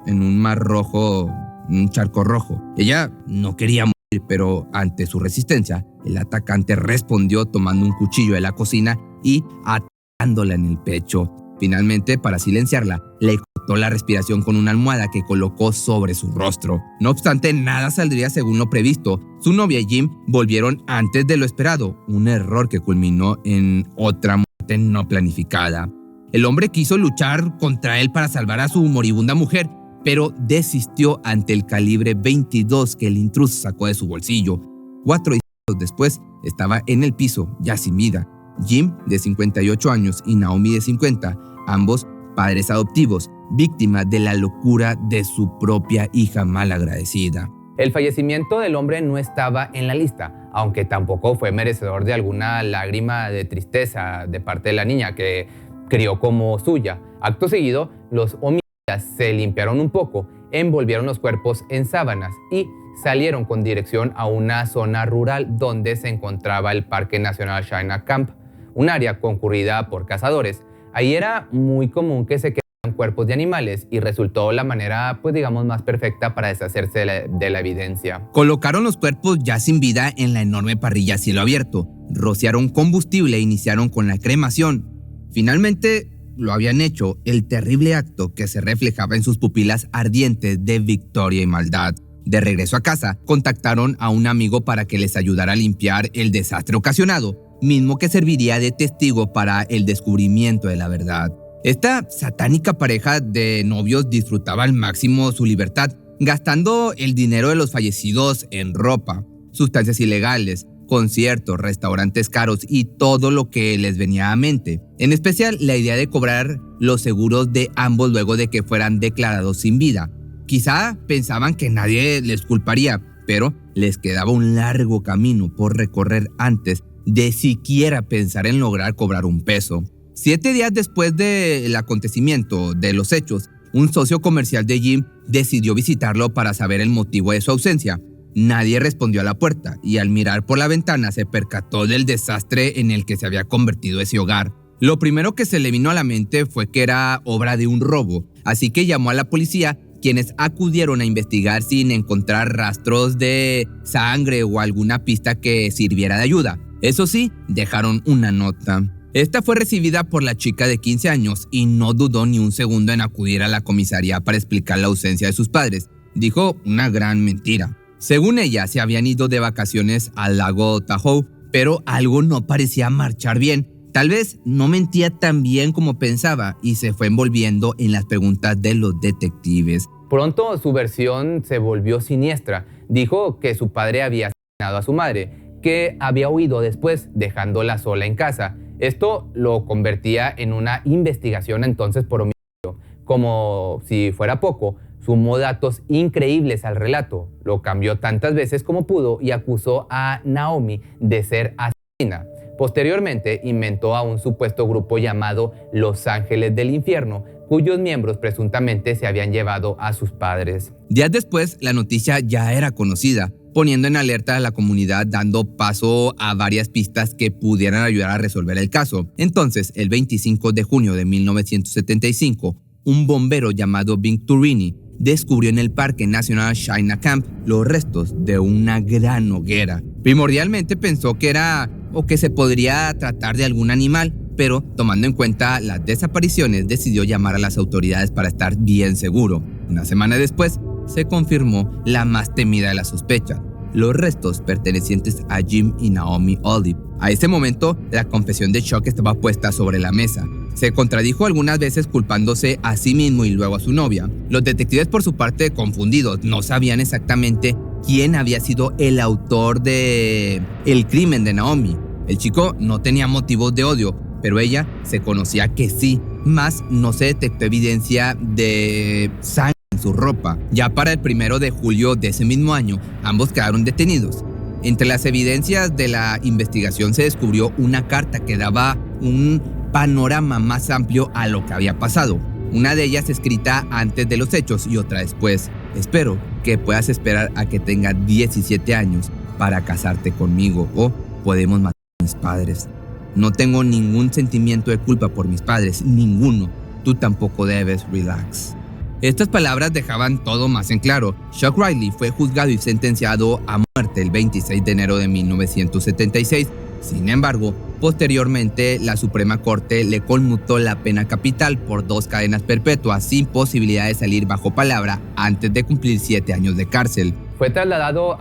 en un mar rojo, un charco rojo. Ella no quería morir, pero ante su resistencia, el atacante respondió tomando un cuchillo de la cocina y atacándola en el pecho. Finalmente, para silenciarla, le cortó la respiración con una almohada que colocó sobre su rostro. No obstante, nada saldría según lo previsto. Su novia y Jim volvieron antes de lo esperado, un error que culminó en otra muerte no planificada. El hombre quiso luchar contra él para salvar a su moribunda mujer, pero desistió ante el calibre 22 que el intruso sacó de su bolsillo. 4 disparos después, estaba en el piso, ya sin vida. Jim, de 58 años, y Naomi, de 50, ambos padres adoptivos, víctimas de la locura de su propia hija malagradecida. El fallecimiento del hombre no estaba en la lista, aunque tampoco fue merecedor de alguna lágrima de tristeza de parte de la niña, que crió como suya. Acto seguido, los homicidas se limpiaron un poco, envolvieron los cuerpos en sábanas y salieron con dirección a una zona rural donde se encontraba el Parque Nacional China Camp, un área concurrida por cazadores. Ahí era muy común que se quedaran cuerpos de animales y resultó la manera, más perfecta para deshacerse de la evidencia. Colocaron los cuerpos ya sin vida en la enorme parrilla a cielo abierto, rociaron combustible e iniciaron con la cremación. Finalmente lo habían hecho, el terrible acto que se reflejaba en sus pupilas ardientes de victoria y maldad. De regreso a casa, contactaron a un amigo para que les ayudara a limpiar el desastre ocasionado, mismo que serviría de testigo para el descubrimiento de la verdad. Esta satánica pareja de novios disfrutaba al máximo su libertad, gastando el dinero de los fallecidos en ropa, sustancias ilegales, conciertos, restaurantes caros y todo lo que les venía a mente. En especial, la idea de cobrar los seguros de ambos luego de que fueran declarados sin vida. Quizá pensaban que nadie les culparía, pero les quedaba un largo camino por recorrer antes de siquiera pensar en lograr cobrar un peso. 7 días después del acontecimiento de los hechos, un socio comercial de Jim decidió visitarlo para saber el motivo de su ausencia. Nadie respondió a la puerta y al mirar por la ventana se percató del desastre en el que se había convertido ese hogar. Lo primero que se le vino a la mente fue que era obra de un robo, así que llamó a la policía, quienes acudieron a investigar sin encontrar rastros de sangre o alguna pista que sirviera de ayuda. Eso sí, dejaron una nota. Esta fue recibida por la chica de 15 años y no dudó ni un segundo en acudir a la comisaría para explicar la ausencia de sus padres. Dijo una gran mentira. Según ella, se habían ido de vacaciones al lago Tahoe, pero algo no parecía marchar bien. Tal vez no mentía tan bien como pensaba y se fue envolviendo en las preguntas de los detectives. Pronto su versión se volvió siniestra. Dijo que su padre había asesinado a su madre, que había huido después, dejándola sola en casa. Esto lo convertía en una investigación entonces por homicidio. Como si fuera poco, sumó datos increíbles al relato, lo cambió tantas veces como pudo y acusó a Naomi de ser asesina. Posteriormente, inventó a un supuesto grupo llamado Los Ángeles del Infierno, cuyos miembros presuntamente se habían llevado a sus padres. Días después, la noticia ya era conocida, poniendo en alerta a la comunidad, dando paso a varias pistas que pudieran ayudar a resolver el caso. Entonces, el 25 de junio de 1975, un bombero llamado Vin Turini descubrió en el Parque Nacional Shaina Camp los restos de una gran hoguera. Primordialmente pensó que era o que se podría tratar de algún animal, pero tomando en cuenta las desapariciones decidió llamar a las autoridades para estar bien seguro. Una semana después se confirmó la más temida de las sospechas: los restos pertenecientes a Jim y Naomi Olive. A ese momento, la confesión de Chuck estaba puesta sobre la mesa. Se contradijo algunas veces culpándose a sí mismo y luego a su novia. Los detectives, por su parte, confundidos, no sabían exactamente quién había sido el autor del crimen de Naomi. El chico no tenía motivos de odio, pero ella se conocía que sí, más no se detectó evidencia de sangre en su ropa. Ya para el 1 de julio de ese mismo año, ambos quedaron detenidos. Entre las evidencias de la investigación se descubrió una carta que daba un panorama más amplio a lo que había pasado. Una de ellas escrita antes de los hechos y otra después. Espero que puedas esperar a que tenga 17 años para casarte conmigo o podemos matar a mis padres. No tengo ningún sentimiento de culpa por mis padres, ninguno. Tú tampoco debes, relax. Estas palabras dejaban todo más en claro. Chuck Riley fue juzgado y sentenciado a muerte el 26 de enero de 1976. Sin embargo, posteriormente la Suprema Corte le conmutó la pena capital por 2 cadenas perpetuas sin posibilidad de salir bajo palabra antes de cumplir 7 años de cárcel. Fue trasladado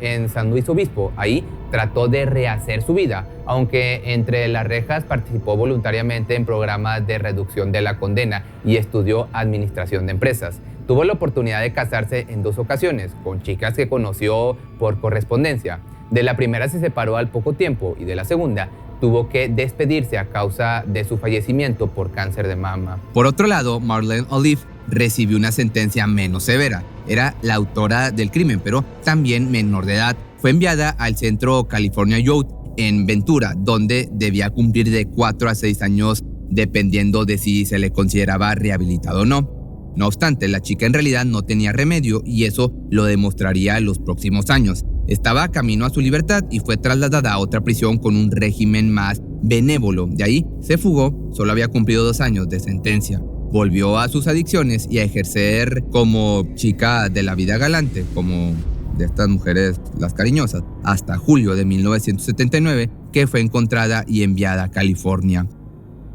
en San Luis Obispo. Ahí trató de rehacer su vida, aunque entre las rejas participó voluntariamente en programas de reducción de la condena y estudió administración de empresas. Tuvo la oportunidad de casarse en 2 ocasiones con chicas que conoció por correspondencia. De la primera se separó al poco tiempo y de la segunda tuvo que despedirse a causa de su fallecimiento por cáncer de mama. Por otro lado, Marlene Olive recibió una sentencia menos severa. Era la autora del crimen, pero también menor de edad. Fue enviada al Centro California Youth en Ventura, donde debía cumplir de 4 a 6 años dependiendo de si se le consideraba rehabilitado o no. No obstante, la chica en realidad no tenía remedio y eso lo demostraría en los próximos años. Estaba camino a su libertad y fue trasladada a otra prisión con un régimen más benévolo. De ahí se fugó, solo había cumplido 2 años de sentencia. Volvió a sus adicciones y a ejercer como chica de la vida galante, como de estas mujeres las cariñosas, hasta julio de 1979, que fue encontrada y enviada a California.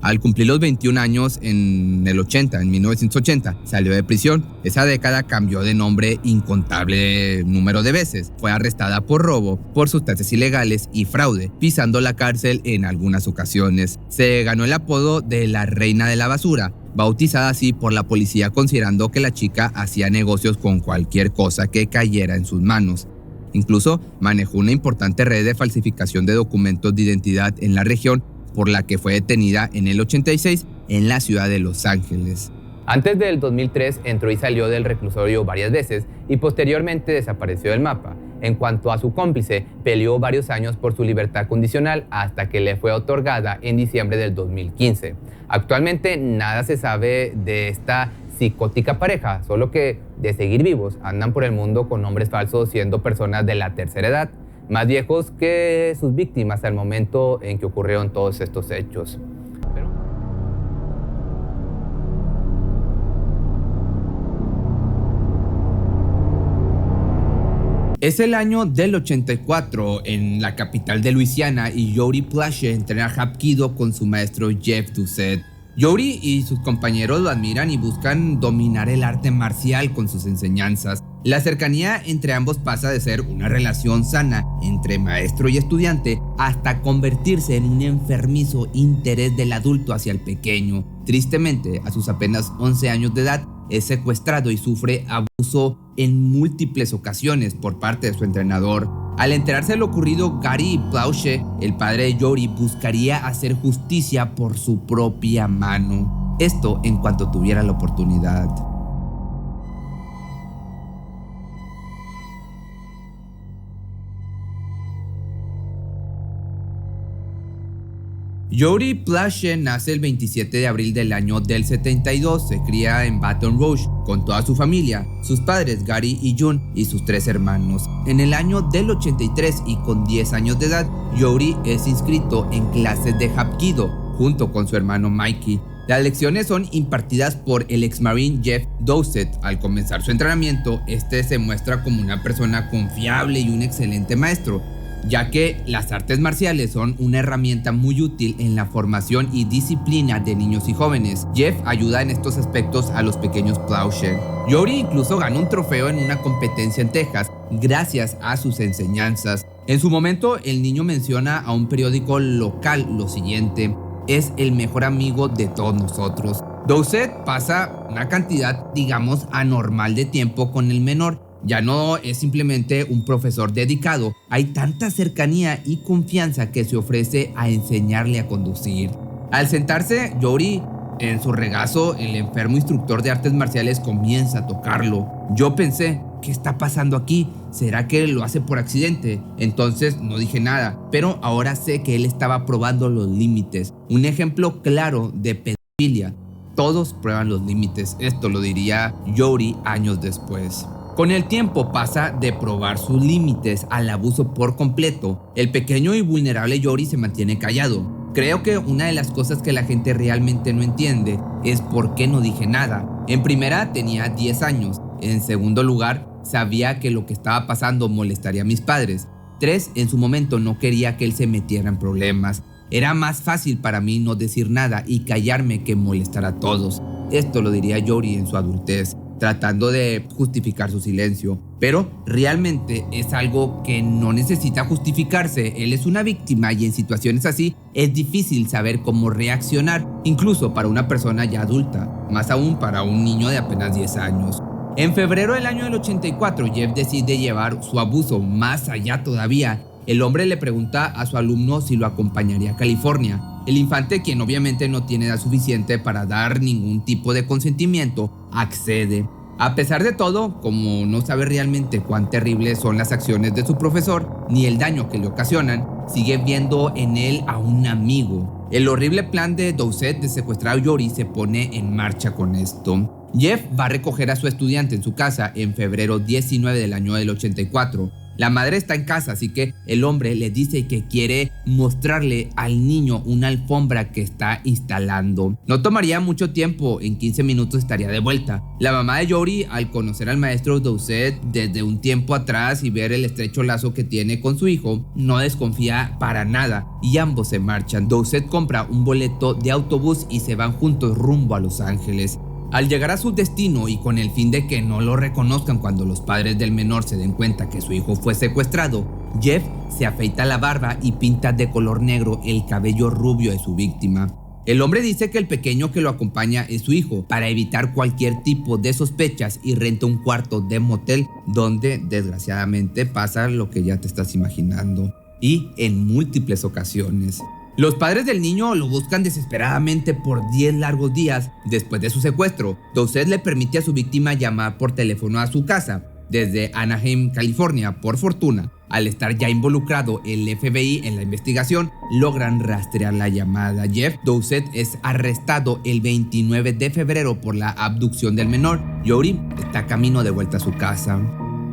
Al cumplir los 21 años en 1980, salió de prisión. Esa década cambió de nombre incontable número de veces. Fue arrestada por robo, por sustancias ilegales y fraude, pisando la cárcel en algunas ocasiones. Se ganó el apodo de la Reina de la Basura, bautizada así por la policía considerando que la chica hacía negocios con cualquier cosa que cayera en sus manos. Incluso manejó una importante red de falsificación de documentos de identidad en la región, por la que fue detenida en el 86 en la ciudad de Los Ángeles. Antes del 2003 entró y salió del reclusorio varias veces y posteriormente desapareció del mapa. En cuanto a su cómplice, peleó varios años por su libertad condicional hasta que le fue otorgada en diciembre del 2015. Actualmente nada se sabe de esta psicótica pareja, solo que de seguir vivos andan por el mundo con nombres falsos siendo personas de la tercera edad, más viejos que sus víctimas al momento en que ocurrieron todos estos hechos. Es el año del 84 en la capital de Luisiana y Jody Plache entrena Hapkido con su maestro Jeff Doucette. Jody y sus compañeros lo admiran y buscan dominar el arte marcial con sus enseñanzas. La cercanía entre ambos pasa de ser una relación sana entre maestro y estudiante hasta convertirse en un enfermizo interés del adulto hacia el pequeño. Tristemente, a sus apenas 11 años de edad, es secuestrado y sufre abuso en múltiples ocasiones por parte de su entrenador. Al enterarse de lo ocurrido, Gary Plauche, el padre de Jory, buscaría hacer justicia por su propia mano. Esto en cuanto tuviera la oportunidad. Jory Plauche nace el 27 de abril del año del 72, se cría en Baton Rouge con toda su familia, sus padres Gary y June y sus 3 hermanos. En el año del 83 y con 10 años de edad, Jory es inscrito en clases de Hapkido junto con su hermano Mikey. Las lecciones son impartidas por el ex-marine Jeff Dowsett. Al comenzar su entrenamiento, este se muestra como una persona confiable y un excelente maestro, ya que las artes marciales son una herramienta muy útil en la formación y disciplina de niños y jóvenes. Jeff ayuda en estos aspectos a los pequeños Plauche. Jory incluso ganó un trofeo en una competencia en Texas gracias a sus enseñanzas. En su momento, el niño menciona a un periódico local lo siguiente: es el mejor amigo de todos nosotros. Dowsett pasa una cantidad, digamos, anormal de tiempo con el menor. Ya no es simplemente un profesor dedicado, hay tanta cercanía y confianza que se ofrece a enseñarle a conducir. Al sentarse, Jory en su regazo, el enfermo instructor de artes marciales comienza a tocarlo. Yo pensé, ¿qué está pasando aquí? ¿Será que lo hace por accidente? Entonces no dije nada, pero ahora sé que él estaba probando los límites. Un ejemplo claro de pedofilia. Todos prueban los límites, esto lo diría Jory años después. Con el tiempo pasa de probar sus límites al abuso por completo. El pequeño y vulnerable Jory se mantiene callado. Creo que una de las cosas que la gente realmente no entiende es por qué no dije nada. En primera, tenía 10 años. En segundo lugar, sabía que lo que estaba pasando molestaría a mis padres. 3, en su momento no quería que él se metiera en problemas. Era más fácil para mí no decir nada y callarme que molestar a todos. Esto lo diría Jory en su adultez, tratando de justificar su silencio. Pero realmente es algo que no necesita justificarse. Él es una víctima y en situaciones así es difícil saber cómo reaccionar, incluso para una persona ya adulta, más aún para un niño de apenas 10 años. En febrero del año del 84, Jeff decide llevar su abuso más allá todavía. El hombre le pregunta a su alumno si lo acompañaría a California. El infante, quien obviamente no tiene edad suficiente para dar ningún tipo de consentimiento, accede. A pesar de todo, como no sabe realmente cuán terribles son las acciones de su profesor, ni el daño que le ocasionan, sigue viendo en él a un amigo. El horrible plan de Dowsett de secuestrar a Jory se pone en marcha con esto. Jeff va a recoger a su estudiante en su casa en febrero 19 del año del 84. La madre está en casa, así que el hombre le dice que quiere mostrarle al niño una alfombra que está instalando. No tomaría mucho tiempo, en 15 minutos estaría de vuelta. La mamá de Jory, al conocer al maestro Dowsett desde un tiempo atrás y ver el estrecho lazo que tiene con su hijo, no desconfía para nada y ambos se marchan. Dowsett compra un boleto de autobús y se van juntos rumbo a Los Ángeles. Al llegar a su destino y con el fin de que no lo reconozcan cuando los padres del menor se den cuenta que su hijo fue secuestrado, Jeff se afeita la barba y pinta de color negro el cabello rubio de su víctima. El hombre dice que el pequeño que lo acompaña es su hijo para evitar cualquier tipo de sospechas y renta un cuarto de motel donde desgraciadamente pasa lo que ya te estás imaginando y en múltiples ocasiones. Los padres del niño lo buscan desesperadamente por 10 largos días después de su secuestro. Dowsett le permite a su víctima llamar por teléfono a su casa desde Anaheim, California. Por fortuna, al estar ya involucrado el FBI en la investigación, logran rastrear la llamada. Jeff Dowsett es arrestado el 29 de febrero por la abducción del menor. Jory está camino de vuelta a su casa.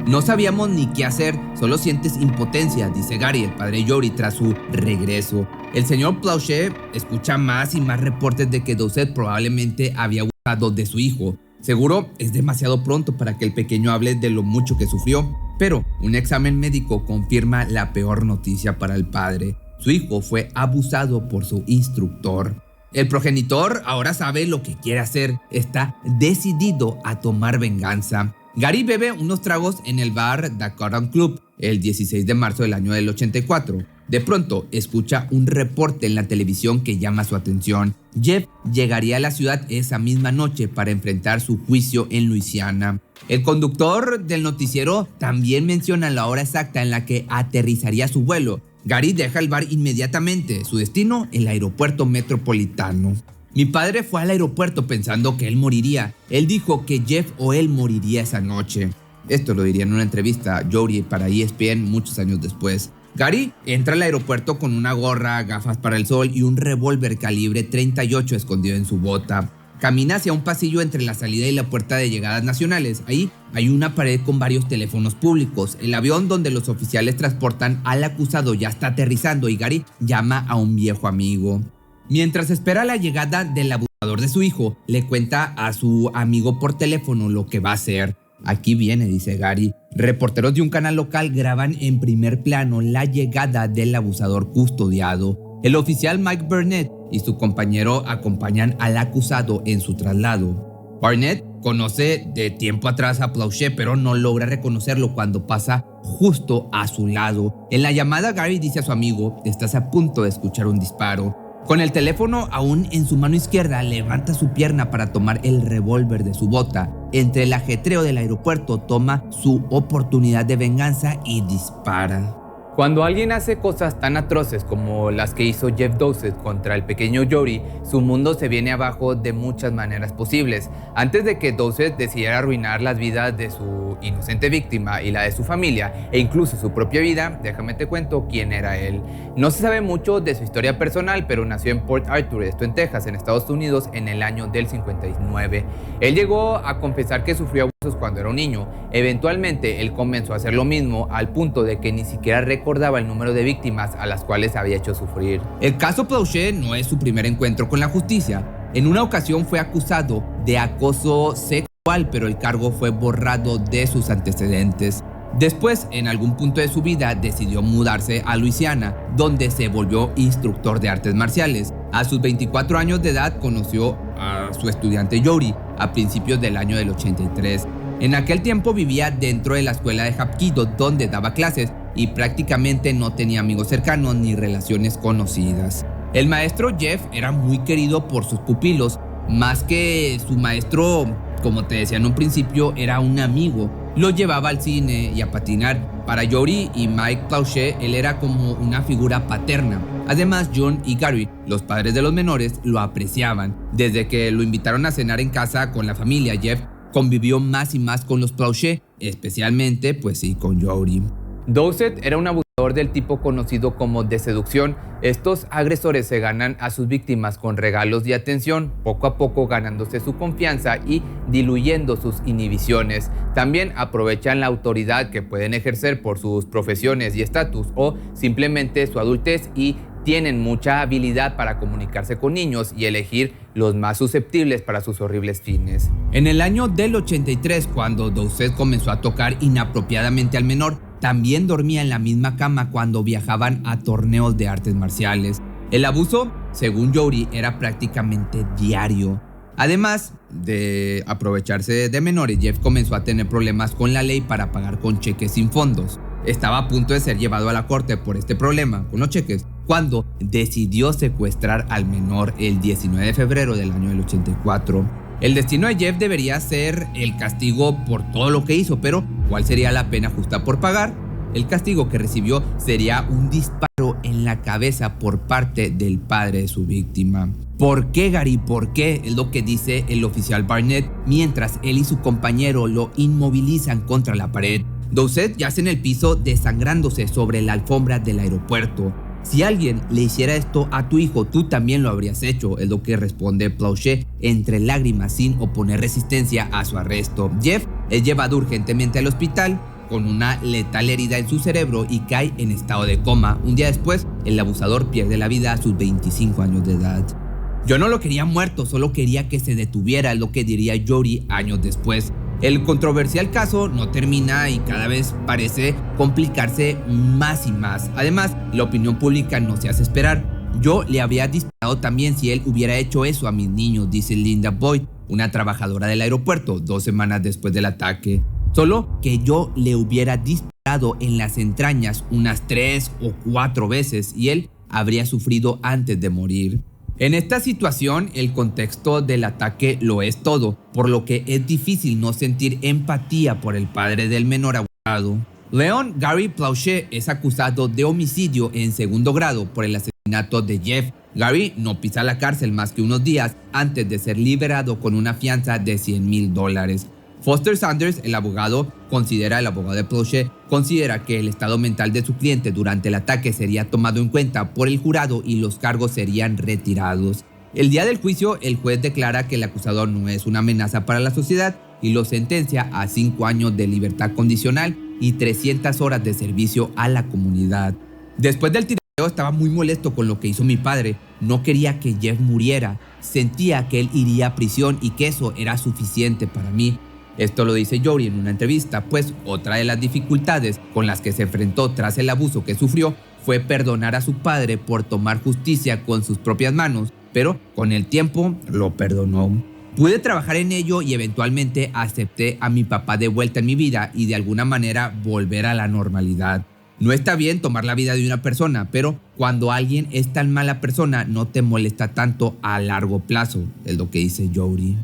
No sabíamos ni qué hacer, solo sientes impotencia, dice Gary, el padre de Jory, tras su regreso. El señor Plauche escucha más y más reportes de que Dowsett probablemente había abusado de su hijo. Seguro es demasiado pronto para que el pequeño hable de lo mucho que sufrió, pero un examen médico confirma la peor noticia para el padre. Su hijo fue abusado por su instructor. El progenitor ahora sabe lo que quiere hacer, está decidido a tomar venganza. Gary bebe unos tragos en el bar The Cotton Club el 16 de marzo del año del 84. De pronto, escucha un reporte en la televisión que llama su atención. Jeff llegaría a la ciudad esa misma noche para enfrentar su juicio en Luisiana. El conductor del noticiero también menciona la hora exacta en la que aterrizaría su vuelo. Gary deja el bar inmediatamente. Su destino, el aeropuerto metropolitano. Mi padre fue al aeropuerto pensando que él moriría. Él dijo que Jeff o él moriría esa noche. Esto lo diría en una entrevista a Jody para ESPN muchos años después. Gary entra al aeropuerto con una gorra, gafas para el sol y un revólver calibre 38 escondido en su bota. Camina hacia un pasillo entre la salida y la puerta de llegadas nacionales. Ahí hay una pared con varios teléfonos públicos. El avión donde los oficiales transportan al acusado ya está aterrizando y Gary llama a un viejo amigo. Mientras espera la llegada del abusador de su hijo, le cuenta a su amigo por teléfono lo que va a hacer. Aquí viene, dice Gary. Reporteros de un canal local graban en primer plano la llegada del abusador custodiado. El oficial Mike Burnett y su compañero acompañan al acusado en su traslado. Burnett conoce de tiempo atrás a Planchet, pero no logra reconocerlo cuando pasa justo a su lado. En la llamada, Gary dice a su amigo: "Estás a punto de escuchar un disparo". Con el teléfono aún en su mano izquierda, levanta su pierna para tomar el revólver de su bota. Entre el ajetreo del aeropuerto, toma su oportunidad de venganza y dispara. Cuando alguien hace cosas tan atroces como las que hizo Jeff Dowsett contra el pequeño Jody, su mundo se viene abajo de muchas maneras posibles. Antes de que Dowsett decidiera arruinar las vidas de su inocente víctima y la de su familia, e incluso su propia vida, déjame te cuento quién era él. No se sabe mucho de su historia personal, pero nació en Port Arthur, esto en Texas, en Estados Unidos, en el año del 59. Él llegó a confesar que sufrió abusos cuando era un niño. Eventualmente, él comenzó a hacer lo mismo al punto de que ni siquiera recordaba el número de víctimas a las cuales había hecho sufrir. El caso Planchet no es su primer encuentro con la justicia. En una ocasión fue acusado de acoso sexual, pero el cargo fue borrado de sus antecedentes. Después, en algún punto de su vida, decidió mudarse a Luisiana, donde se volvió instructor de artes marciales. A sus 24 años de edad conoció a su estudiante Jody a principios del año del 83. En aquel tiempo vivía dentro de la escuela de Hapkido, donde daba clases, y prácticamente no tenía amigos cercanos ni relaciones conocidas. El maestro Jeff era muy querido por sus pupilos, más que su maestro, como te decía en un principio, era un amigo. Lo llevaba al cine y a patinar. Para Jody y Mike Planchet, él era como una figura paterna. Además, John y Gary, los padres de los menores, lo apreciaban. Desde que lo invitaron a cenar en casa con la familia, Jeff convivió más y más con los Planchet, especialmente, pues sí, con Jody. Dowsett era un abusador del tipo conocido como de seducción. Estos agresores se ganan a sus víctimas con regalos y atención, poco a poco ganándose su confianza y diluyendo sus inhibiciones. También aprovechan la autoridad que pueden ejercer por sus profesiones y estatus o simplemente su adultez y tienen mucha habilidad para comunicarse con niños y elegir los más susceptibles para sus horribles fines. En el año del 83, cuando Dowsett comenzó a tocar inapropiadamente al menor, también dormía en la misma cama cuando viajaban a torneos de artes marciales. El abuso, según Jody, era prácticamente diario. Además de aprovecharse de menores, Jeff comenzó a tener problemas con la ley para pagar con cheques sin fondos. Estaba a punto de ser llevado a la corte por este problema con los cheques, cuando decidió secuestrar al menor el 19 de febrero del año del 84. El destino de Jeff debería ser el castigo por todo lo que hizo, pero ¿cuál sería la pena justa por pagar? El castigo que recibió sería un disparo en la cabeza por parte del padre de su víctima. ¿Por qué, Gary? ¿Por qué? Es lo que dice el oficial Barnett, mientras él y su compañero lo inmovilizan contra la pared. Dowsett yace en el piso desangrándose sobre la alfombra del aeropuerto. Si alguien le hiciera esto a tu hijo, tú también lo habrías hecho, es lo que responde Planchet entre lágrimas sin oponer resistencia a su arresto. Jeff es llevado urgentemente al hospital con una letal herida en su cerebro y cae en estado de coma. Un día después, el abusador pierde la vida a sus 25 años de edad. Yo no lo quería muerto, solo quería que se detuviera, es lo que diría Jody años después. El controversial caso no termina y cada vez parece complicarse más y más. Además, la opinión pública no se hace esperar. Yo le habría disparado también si él hubiera hecho eso a mis niños, dice Linda Boyd, una trabajadora del aeropuerto, 2 semanas después del ataque. solo que yo le hubiera disparado en las entrañas unas 3 o 4 veces y él habría sufrido antes de morir. En esta situación, el contexto del ataque lo es todo, por lo que es difícil no sentir empatía por el padre del menor abusado. Leon Gary Plautche es acusado de homicidio en segundo grado por el asesinato de Jeff. Gary no pisa la cárcel más que unos días antes de ser liberado con una fianza de $100,000. Foster Sanders, el abogado de Plautche, considera que el estado mental de su cliente durante el ataque sería tomado en cuenta por el jurado y los cargos serían retirados. El día del juicio, el juez declara que el acusador no es una amenaza para la sociedad y lo sentencia a 5 años de libertad condicional y 300 horas de servicio a la comunidad. Después del tiroteo estaba muy molesto con lo que hizo mi padre. No quería que Jeff muriera. Sentía que él iría a prisión y que eso era suficiente para mí. Esto lo dice Jory en una entrevista, pues otra de las dificultades con las que se enfrentó tras el abuso que sufrió fue perdonar a su padre por tomar justicia con sus propias manos, pero con el tiempo lo perdonó. Pude trabajar en ello y eventualmente acepté a mi papá de vuelta en mi vida y de alguna manera volver a la normalidad. No está bien tomar la vida de una persona, pero cuando alguien es tan mala persona no te molesta tanto a largo plazo, es lo que dice Jory.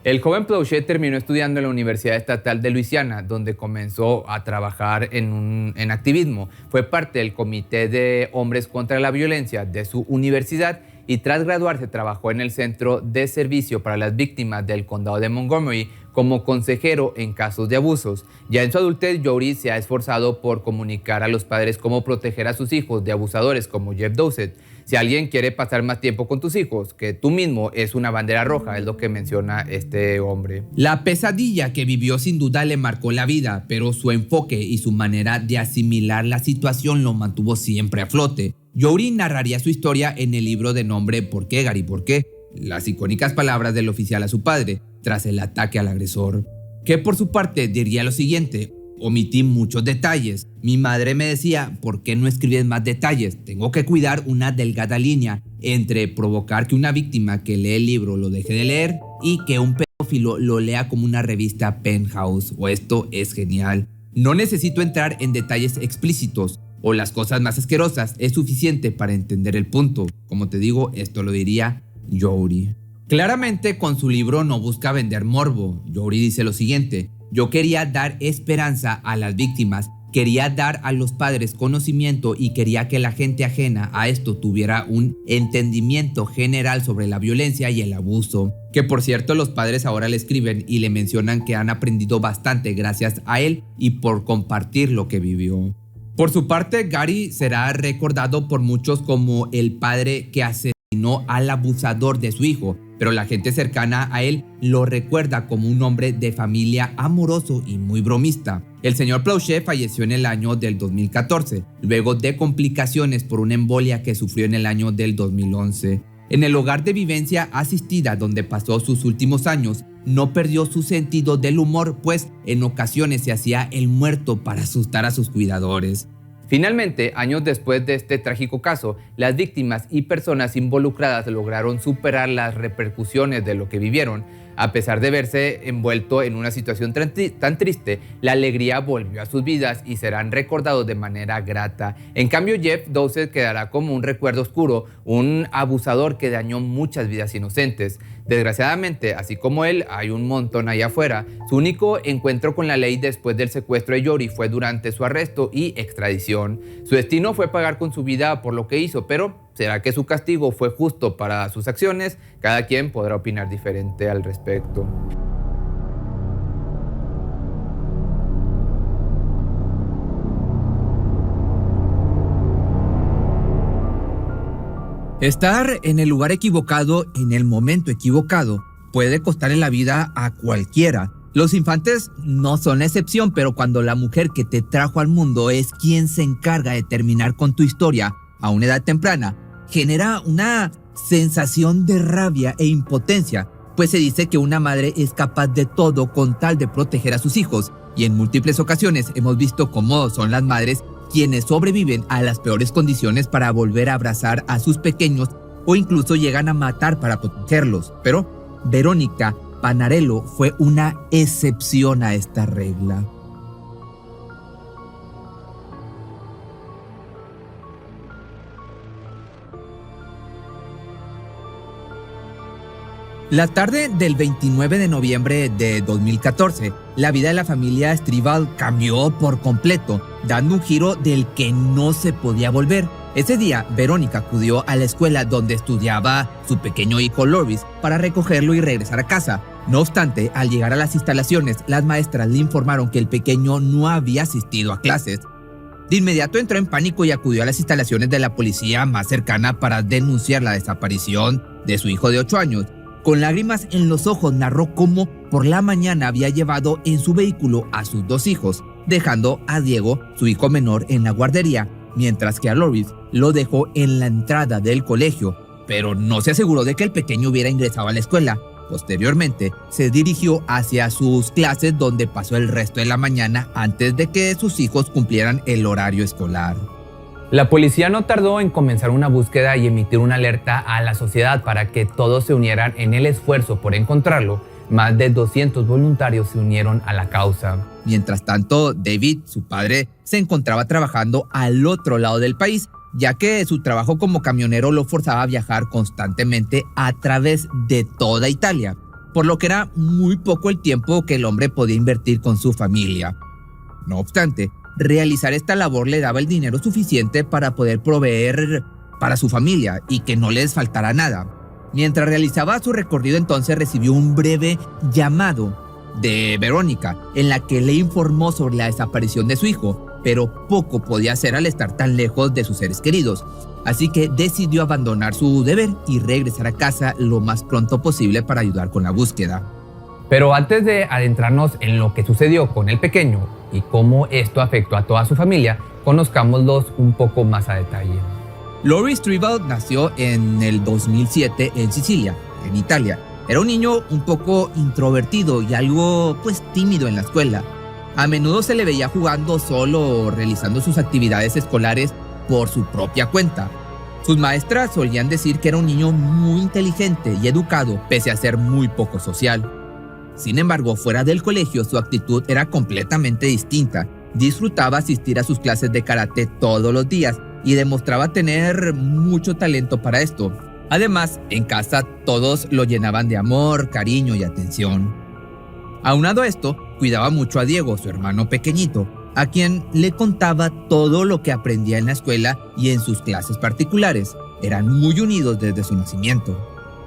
El joven Plautche terminó estudiando en la Universidad Estatal de Luisiana, donde comenzó a trabajar en activismo. Fue parte del Comité de Hombres contra la Violencia de su universidad y tras graduarse trabajó en el Centro de Servicio para las Víctimas del Condado de Montgomery como consejero en casos de abusos. Ya en su adultez, Jory se ha esforzado por comunicar a los padres cómo proteger a sus hijos de abusadores como Jeff Dowsett. Si alguien quiere pasar más tiempo con tus hijos que tú mismo, es una bandera roja, es lo que menciona este hombre. La pesadilla que vivió sin duda le marcó la vida, pero su enfoque y su manera de asimilar la situación lo mantuvo siempre a flote. Jory narraría su historia en el libro de nombre ¿Por qué, Gary? ¿Por qué? Las icónicas palabras del oficial a su padre tras el ataque al agresor, que por su parte diría lo siguiente: omití muchos detalles. Mi madre me decía, ¿por qué no escribes más detalles? Tengo que cuidar una delgada línea entre provocar que una víctima que lee el libro lo deje de leer y que un pedófilo lo lea como una revista Penthouse, o esto es genial. No necesito entrar en detalles explícitos o las cosas más asquerosas, es suficiente para entender el punto. Como te digo, esto lo diría Jory. Claramente con su libro no busca vender morbo. Jory dice lo siguiente: yo quería dar esperanza a las víctimas, quería dar a los padres conocimiento y quería que la gente ajena a esto tuviera un entendimiento general sobre la violencia y el abuso. Que por cierto, los padres ahora le escriben y le mencionan que han aprendido bastante gracias a él y por compartir lo que vivió. Por su parte, Gary será recordado por muchos como el padre que asesinó al abusador de su hijo, pero la gente cercana a él lo recuerda como un hombre de familia amoroso y muy bromista. El señor Plautche falleció en el año del 2014, luego de complicaciones por una embolia que sufrió en el año del 2011. En el hogar de vivencia asistida donde pasó sus últimos años, no perdió su sentido del humor, pues en ocasiones se hacía el muerto para asustar a sus cuidadores. Finalmente, años después de este trágico caso, las víctimas y personas involucradas lograron superar las repercusiones de lo que vivieron. A pesar de verse envuelto en una situación tan triste, la alegría volvió a sus vidas y serán recordados de manera grata. En cambio, Jeff Dowsett quedará como un recuerdo oscuro, un abusador que dañó muchas vidas inocentes. Desgraciadamente, así como él, hay un montón allá afuera. Su único encuentro con la ley después del secuestro de Jory fue durante su arresto y extradición. Su destino fue pagar con su vida por lo que hizo, pero ¿será que su castigo fue justo para sus acciones? Cada quien podrá opinar diferente al respecto. Estar en el lugar equivocado en el momento equivocado puede costarle la vida a cualquiera. Los infantes no son la excepción, pero cuando la mujer que te trajo al mundo es quien se encarga de terminar con tu historia a una edad temprana, genera una sensación de rabia e impotencia, pues se dice que una madre es capaz de todo con tal de proteger a sus hijos, y en múltiples ocasiones hemos visto cómo son las madres quienes sobreviven a las peores condiciones para volver a abrazar a sus pequeños o incluso llegan a matar para protegerlos. Pero Verónica Panarello fue una excepción a esta regla. La tarde del 29 de noviembre de 2014, la vida de la familia Strival cambió por completo, dando un giro del que no se podía volver. Ese día, Verónica acudió a la escuela donde estudiaba su pequeño hijo Loris para recogerlo y regresar a casa. No obstante, al llegar a las instalaciones, las maestras le informaron que el pequeño no había asistido a clases. De inmediato entró en pánico y acudió a las instalaciones de la policía más cercana para denunciar la desaparición de su hijo de 8 años. Con lágrimas en los ojos narró cómo por la mañana había llevado en su vehículo a sus 2 hijos, dejando a Diego, su hijo menor, en la guardería, mientras que a Loris lo dejó en la entrada del colegio, pero no se aseguró de que el pequeño hubiera ingresado a la escuela. Posteriormente, se dirigió hacia sus clases donde pasó el resto de la mañana antes de que sus hijos cumplieran el horario escolar. La policía no tardó en comenzar una búsqueda y emitir una alerta a la sociedad para que todos se unieran en el esfuerzo por encontrarlo. Más de 200 voluntarios se unieron a la causa. Mientras tanto, David, su padre, se encontraba trabajando al otro lado del país, ya que su trabajo como camionero lo forzaba a viajar constantemente a través de toda Italia, por lo que era muy poco el tiempo que el hombre podía invertir con su familia. No obstante, realizar esta labor le daba el dinero suficiente para poder proveer para su familia y que no les faltara nada. Mientras realizaba su recorrido, entonces recibió un breve llamado de Verónica en la que le informó sobre la desaparición de su hijo, pero poco podía hacer al estar tan lejos de sus seres queridos. Así que decidió abandonar su deber y regresar a casa lo más pronto posible para ayudar con la búsqueda. Pero antes de adentrarnos en lo que sucedió con el pequeño y cómo esto afectó a toda su familia, conozcámoslos un poco más a detalle. Loris Strival nació en el 2007 en Sicilia, en Italia. Era un niño un poco introvertido y algo tímido en la escuela. A menudo se le veía jugando solo o realizando sus actividades escolares por su propia cuenta. Sus maestras solían decir que era un niño muy inteligente y educado, pese a ser muy poco social. Sin embargo, fuera del colegio, su actitud era completamente distinta. Disfrutaba asistir a sus clases de karate todos los días y demostraba tener mucho talento para esto. Además, en casa todos lo llenaban de amor, cariño y atención. Aunado a esto, cuidaba mucho a Diego, su hermano pequeñito, a quien le contaba todo lo que aprendía en la escuela y en sus clases particulares. Eran muy unidos desde su nacimiento.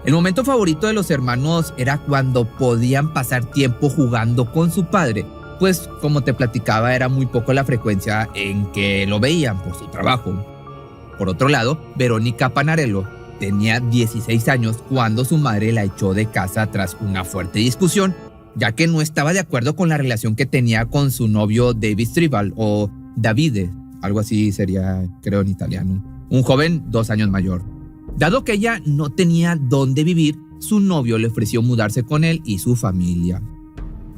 El momento favorito de los hermanos era cuando podían pasar tiempo jugando con su padre, pues como te platicaba era muy poco la frecuencia en que lo veían por su trabajo. Por otro lado, Verónica Panarello tenía 16 años cuando su madre la echó de casa tras una fuerte discusión, ya que no estaba de acuerdo con la relación que tenía con su novio David Strival, o Davide, algo así sería, creo, en italiano, un joven 2 años mayor. Dado que ella no tenía dónde vivir, su novio le ofreció mudarse con él y su familia.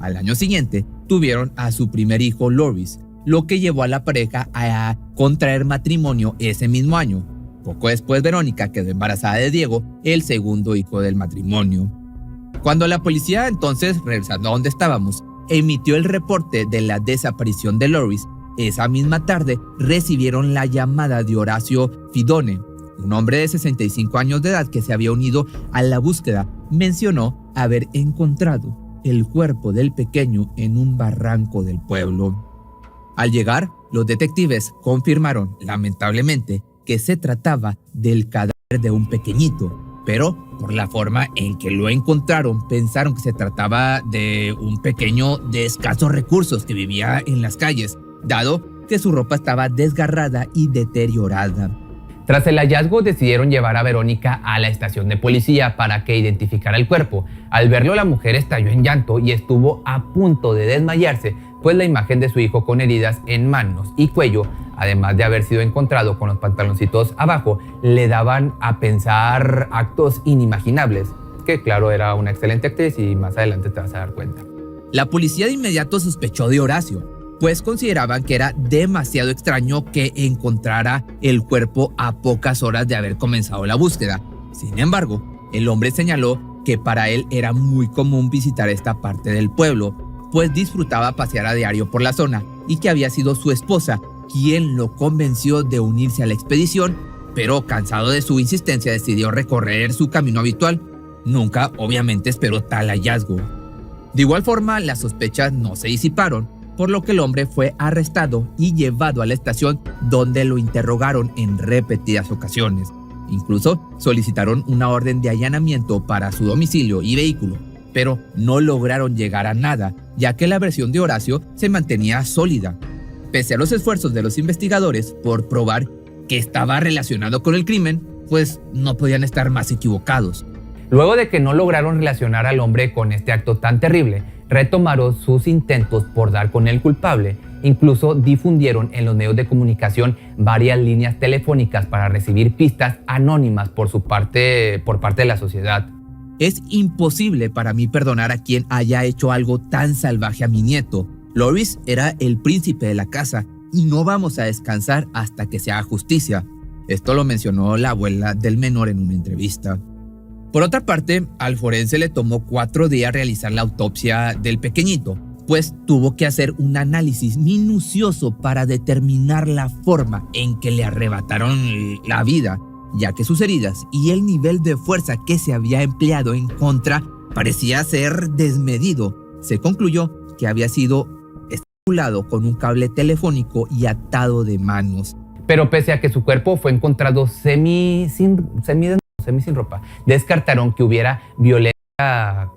Al año siguiente, tuvieron a su primer hijo, Loris, lo que llevó a la pareja a contraer matrimonio ese mismo año. Poco después, Verónica quedó embarazada de Diego, el segundo hijo del matrimonio. Cuando la policía, entonces, regresando a donde estábamos, emitió el reporte de la desaparición de Loris, esa misma tarde recibieron la llamada de Horacio Fidone, un hombre de 65 años de edad que se había unido a la búsqueda. Mencionó haber encontrado el cuerpo del pequeño en un barranco del pueblo. Al llegar, los detectives confirmaron, lamentablemente, que se trataba del cadáver de un pequeñito, pero por la forma en que lo encontraron, pensaron que se trataba de un pequeño de escasos recursos que vivía en las calles, dado que su ropa estaba desgarrada y deteriorada. Tras el hallazgo, decidieron llevar a Verónica a la estación de policía para que identificara el cuerpo. Al verlo, la mujer estalló en llanto y estuvo a punto de desmayarse, pues la imagen de su hijo con heridas en manos y cuello, además de haber sido encontrado con los pantaloncitos abajo, le daban a pensar actos inimaginables. Que claro, era una excelente actriz y más adelante te vas a dar cuenta. La policía de inmediato sospechó de Horacio, pues consideraban que era demasiado extraño que encontrara el cuerpo a pocas horas de haber comenzado la búsqueda. Sin embargo, el hombre señaló que para él era muy común visitar esta parte del pueblo, pues disfrutaba pasear a diario por la zona y que había sido su esposa quien lo convenció de unirse a la expedición, pero cansado de su insistencia decidió recorrer su camino habitual. Nunca, obviamente, esperó tal hallazgo. De igual forma, las sospechas no se disiparon, por lo que el hombre fue arrestado y llevado a la estación donde lo interrogaron en repetidas ocasiones. Incluso solicitaron una orden de allanamiento para su domicilio y vehículo, pero no lograron llegar a nada, ya que la versión de Horacio se mantenía sólida. Pese a los esfuerzos de los investigadores por probar que estaba relacionado con el crimen, pues no podían estar más equivocados. Luego de que no lograron relacionar al hombre con este acto tan terrible, retomaron sus intentos por dar con el culpable. Incluso difundieron en los medios de comunicación varias líneas telefónicas para recibir pistas anónimas por parte de la sociedad. Es imposible para mí perdonar a quien haya hecho algo tan salvaje a mi nieto. Loris era el príncipe de la casa y no vamos a descansar hasta que se haga justicia. Esto lo mencionó la abuela del menor en una entrevista. Por otra parte, al forense le tomó 4 días realizar la autopsia del pequeñito, pues tuvo que hacer un análisis minucioso para determinar la forma en que le arrebataron la vida, ya que sus heridas y el nivel de fuerza que se había empleado en contra parecía ser desmedido. Se concluyó que había sido estrangulado con un cable telefónico y atado de manos. Pero pese a que su cuerpo fue encontrado semi sin ropa, descartaron que hubiera violencia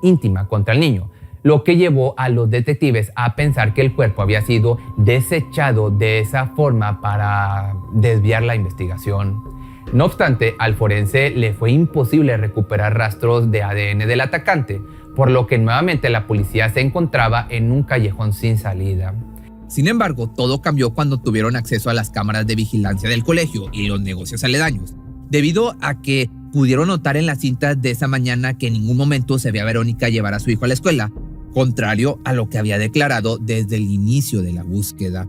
íntima contra el niño, lo que llevó a los detectives a pensar que el cuerpo había sido desechado de esa forma para desviar la investigación. No obstante, al forense le fue imposible recuperar rastros de ADN del atacante, por lo que nuevamente la policía se encontraba en un callejón sin salida. Sin embargo, todo cambió cuando tuvieron acceso a las cámaras de vigilancia del colegio y los negocios aledaños, debido a que pudieron notar en las cintas de esa mañana que en ningún momento se veía a Verónica llevar a su hijo a la escuela, contrario a lo que había declarado desde el inicio de la búsqueda.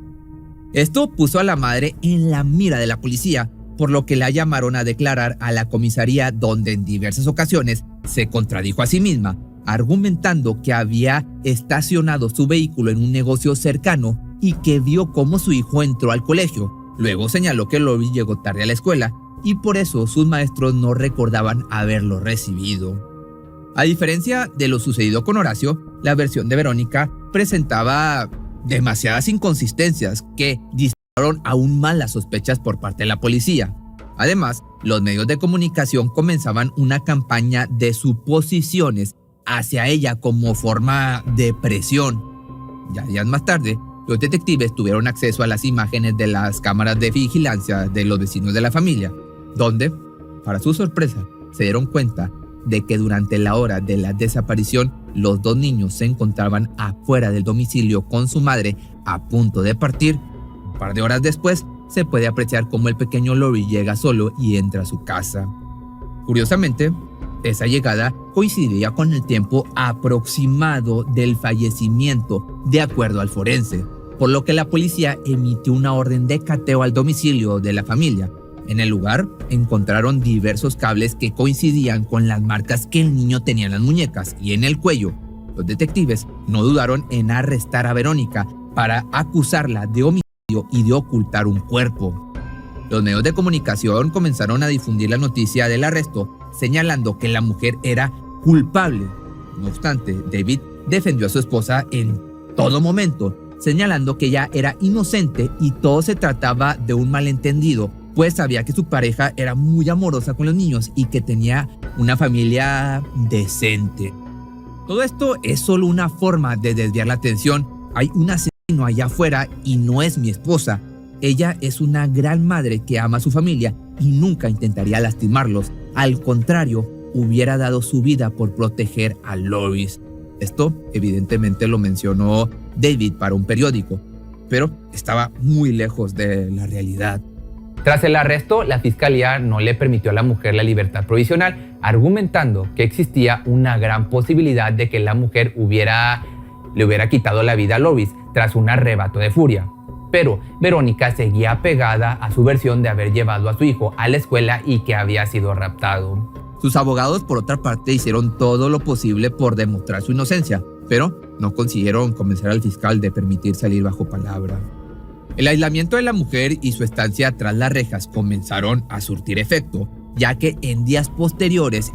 Esto puso a la madre en la mira de la policía, por lo que la llamaron a declarar a la comisaría, donde en diversas ocasiones se contradijo a sí misma, argumentando que había estacionado su vehículo en un negocio cercano y que vio cómo su hijo entró al colegio. Luego señaló que Loris llegó tarde a la escuela y por eso sus maestros no recordaban haberlo recibido. A diferencia de lo sucedido con Horacio, la versión de Verónica presentaba demasiadas inconsistencias que dispararon aún más las sospechas por parte de la policía. Además, los medios de comunicación comenzaban una campaña de suposiciones hacia ella como forma de presión. Ya días más tarde, los detectives tuvieron acceso a las imágenes de las cámaras de vigilancia de los vecinos de la familia, donde, para su sorpresa, se dieron cuenta de que durante la hora de la desaparición, los 2 niños se encontraban afuera del domicilio con su madre a punto de partir. Un par de horas después, se puede apreciar cómo el pequeño Loris llega solo y entra a su casa. Curiosamente, esa llegada coincidía con el tiempo aproximado del fallecimiento, de acuerdo al forense, por lo que la policía emitió una orden de cateo al domicilio de la familia. En el lugar encontraron diversos cables que coincidían con las marcas que el niño tenía en las muñecas y en el cuello. Los detectives no dudaron en arrestar a Verónica para acusarla de homicidio y de ocultar un cuerpo. Los medios de comunicación comenzaron a difundir la noticia del arresto, señalando que la mujer era culpable. No obstante, David defendió a su esposa en todo momento, señalando que ella era inocente y todo se trataba de un malentendido, pues sabía que su pareja era muy amorosa con los niños y que tenía una familia decente. Todo esto es solo una forma de desviar la atención. Hay un asesino allá afuera y no es mi esposa. Ella es una gran madre que ama a su familia y nunca intentaría lastimarlos. Al contrario, hubiera dado su vida por proteger a Loris. Esto evidentemente lo mencionó David para un periódico, pero estaba muy lejos de la realidad. Tras el arresto, la fiscalía no le permitió a la mujer la libertad provisional, argumentando que existía una gran posibilidad de que la mujer le hubiera quitado la vida a Loris tras un arrebato de furia. Pero Verónica seguía apegada a su versión de haber llevado a su hijo a la escuela y que había sido raptado. Sus abogados, por otra parte, hicieron todo lo posible por demostrar su inocencia, pero no consiguieron convencer al fiscal de permitir salir bajo palabra. El aislamiento de la mujer y su estancia tras las rejas comenzaron a surtir efecto, ya que en días posteriores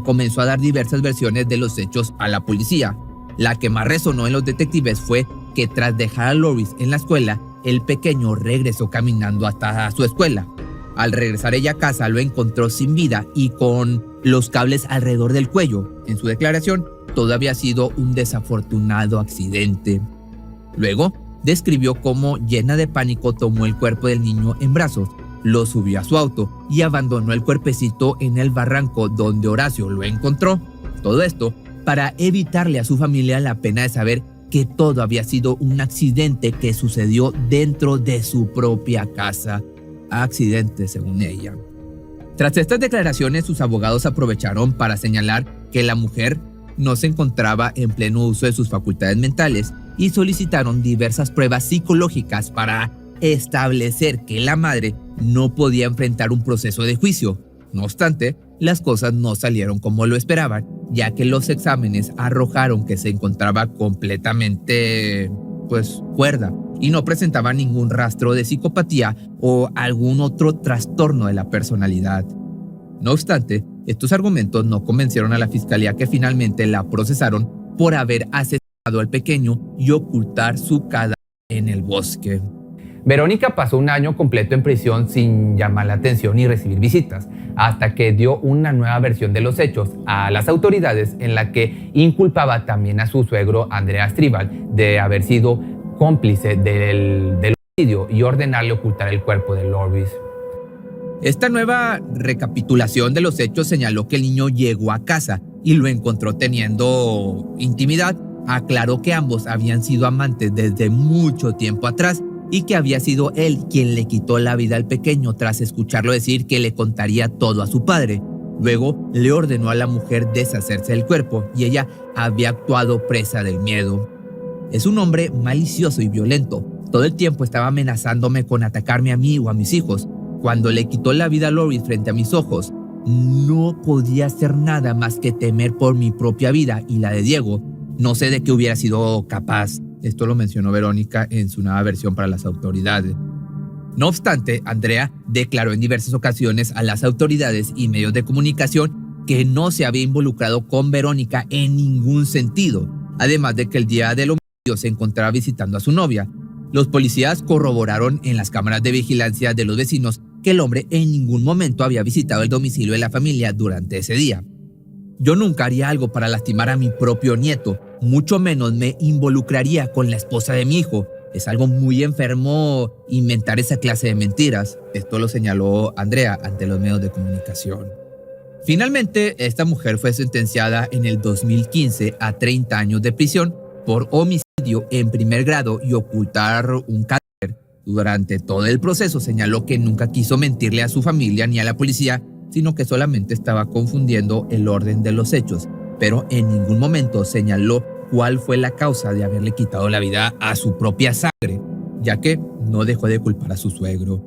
comenzó a dar diversas versiones de los hechos a la policía. La que más resonó en los detectives fue que tras dejar a Loris en la escuela, el pequeño regresó caminando hasta su escuela. Al regresar ella a casa, lo encontró sin vida y con los cables alrededor del cuello. En su declaración, todo había sido un desafortunado accidente. Luego, describió cómo, llena de pánico, tomó el cuerpo del niño en brazos, lo subió a su auto y abandonó el cuerpecito en el barranco donde Horacio lo encontró. Todo esto para evitarle a su familia la pena de saber que todo había sido un accidente que sucedió dentro de su propia casa. Accidente, según ella. Tras estas declaraciones, sus abogados aprovecharon para señalar que la mujer no se encontraba en pleno uso de sus facultades mentales y solicitaron diversas pruebas psicológicas para establecer que la madre no podía enfrentar un proceso de juicio. No obstante, las cosas no salieron como lo esperaban, ya que los exámenes arrojaron que se encontraba completamente, cuerda y no presentaba ningún rastro de psicopatía o algún otro trastorno de la personalidad. No obstante, estos argumentos no convencieron a la fiscalía, que finalmente la procesaron por haber asesinado al pequeño y ocultar su cadáver en el bosque. Verónica pasó un año completo en prisión sin llamar la atención ni recibir visitas, hasta que dio una nueva versión de los hechos a las autoridades, en la que inculpaba también a su suegro Andrea Asdrúbal de haber sido cómplice del homicidio y ordenarle ocultar el cuerpo de Loris. Esta nueva recapitulación de los hechos señaló que el niño llegó a casa y lo encontró teniendo intimidad. Aclaró que ambos habían sido amantes desde mucho tiempo atrás y que había sido él quien le quitó la vida al pequeño tras escucharlo decir que le contaría todo a su padre. Luego le ordenó a la mujer deshacerse del cuerpo y ella había actuado presa del miedo. Es un hombre malicioso y violento. Todo el tiempo estaba amenazándome con atacarme a mí o a mis hijos. Cuando le quitó la vida a Loris frente a mis ojos, no podía hacer nada más que temer por mi propia vida y la de Diego. No sé de qué hubiera sido capaz. Esto lo mencionó Verónica en su nueva versión para las autoridades. No obstante, Andrea declaró en diversas ocasiones a las autoridades y medios de comunicación que no se había involucrado con Verónica en ningún sentido, además de que el día del homicidio se encontraba visitando a su novia. Los policías corroboraron en las cámaras de vigilancia de los vecinos que el hombre en ningún momento había visitado el domicilio de la familia durante ese día. Yo nunca haría algo para lastimar a mi propio nieto, mucho menos me involucraría con la esposa de mi hijo. Es algo muy enfermo inventar esa clase de mentiras. Esto lo señaló Andrea ante los medios de comunicación. Finalmente, esta mujer fue sentenciada en el 2015 a 30 años de prisión por homicidio en primer grado y ocultar un cadáver. Durante todo el proceso señaló que nunca quiso mentirle a su familia ni a la policía, sino que solamente estaba confundiendo el orden de los hechos, pero en ningún momento señaló cuál fue la causa de haberle quitado la vida a su propia sangre, ya que no dejó de culpar a su suegro.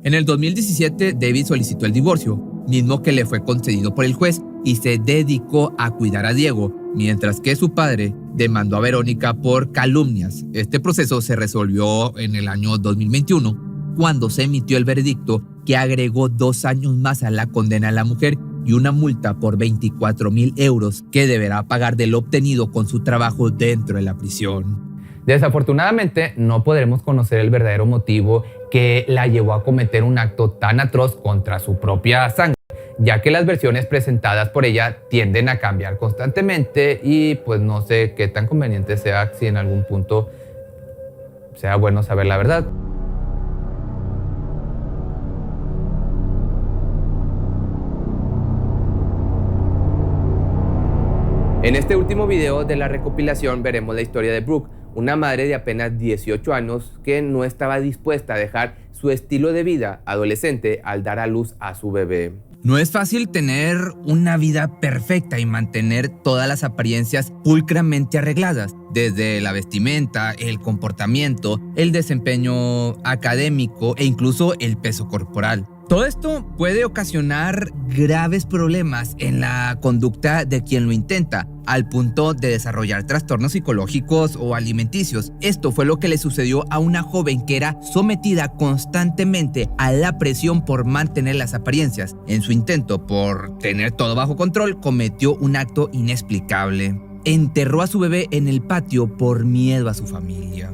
En el 2017, David solicitó el divorcio, mismo que le fue concedido por el juez, y se dedicó a cuidar a Diego, mientras que su padre demandó a Verónica por calumnias. Este proceso se resolvió en el año 2021, cuando se emitió el veredicto que agregó 2 años más a la condena a la mujer y una multa por 24,000 euros que deberá pagar de lo obtenido con su trabajo dentro de la prisión. Desafortunadamente, no podremos conocer el verdadero motivo que la llevó a cometer un acto tan atroz contra su propia sangre, ya que las versiones presentadas por ella tienden a cambiar constantemente y pues no sé qué tan conveniente sea si en algún punto sea bueno saber la verdad. En este último video de la recopilación veremos la historia de Brooke, una madre de apenas 18 años que no estaba dispuesta a dejar su estilo de vida adolescente al dar a luz a su bebé. No es fácil tener una vida perfecta y mantener todas las apariencias pulcramente arregladas, desde la vestimenta, el comportamiento, el desempeño académico e incluso el peso corporal. Todo esto puede ocasionar graves problemas en la conducta de quien lo intenta, al punto de desarrollar trastornos psicológicos o alimenticios. Esto fue lo que le sucedió a una joven que era sometida constantemente a la presión por mantener las apariencias. En su intento por tener todo bajo control, cometió un acto inexplicable. Enterró a su bebé en el patio por miedo a su familia.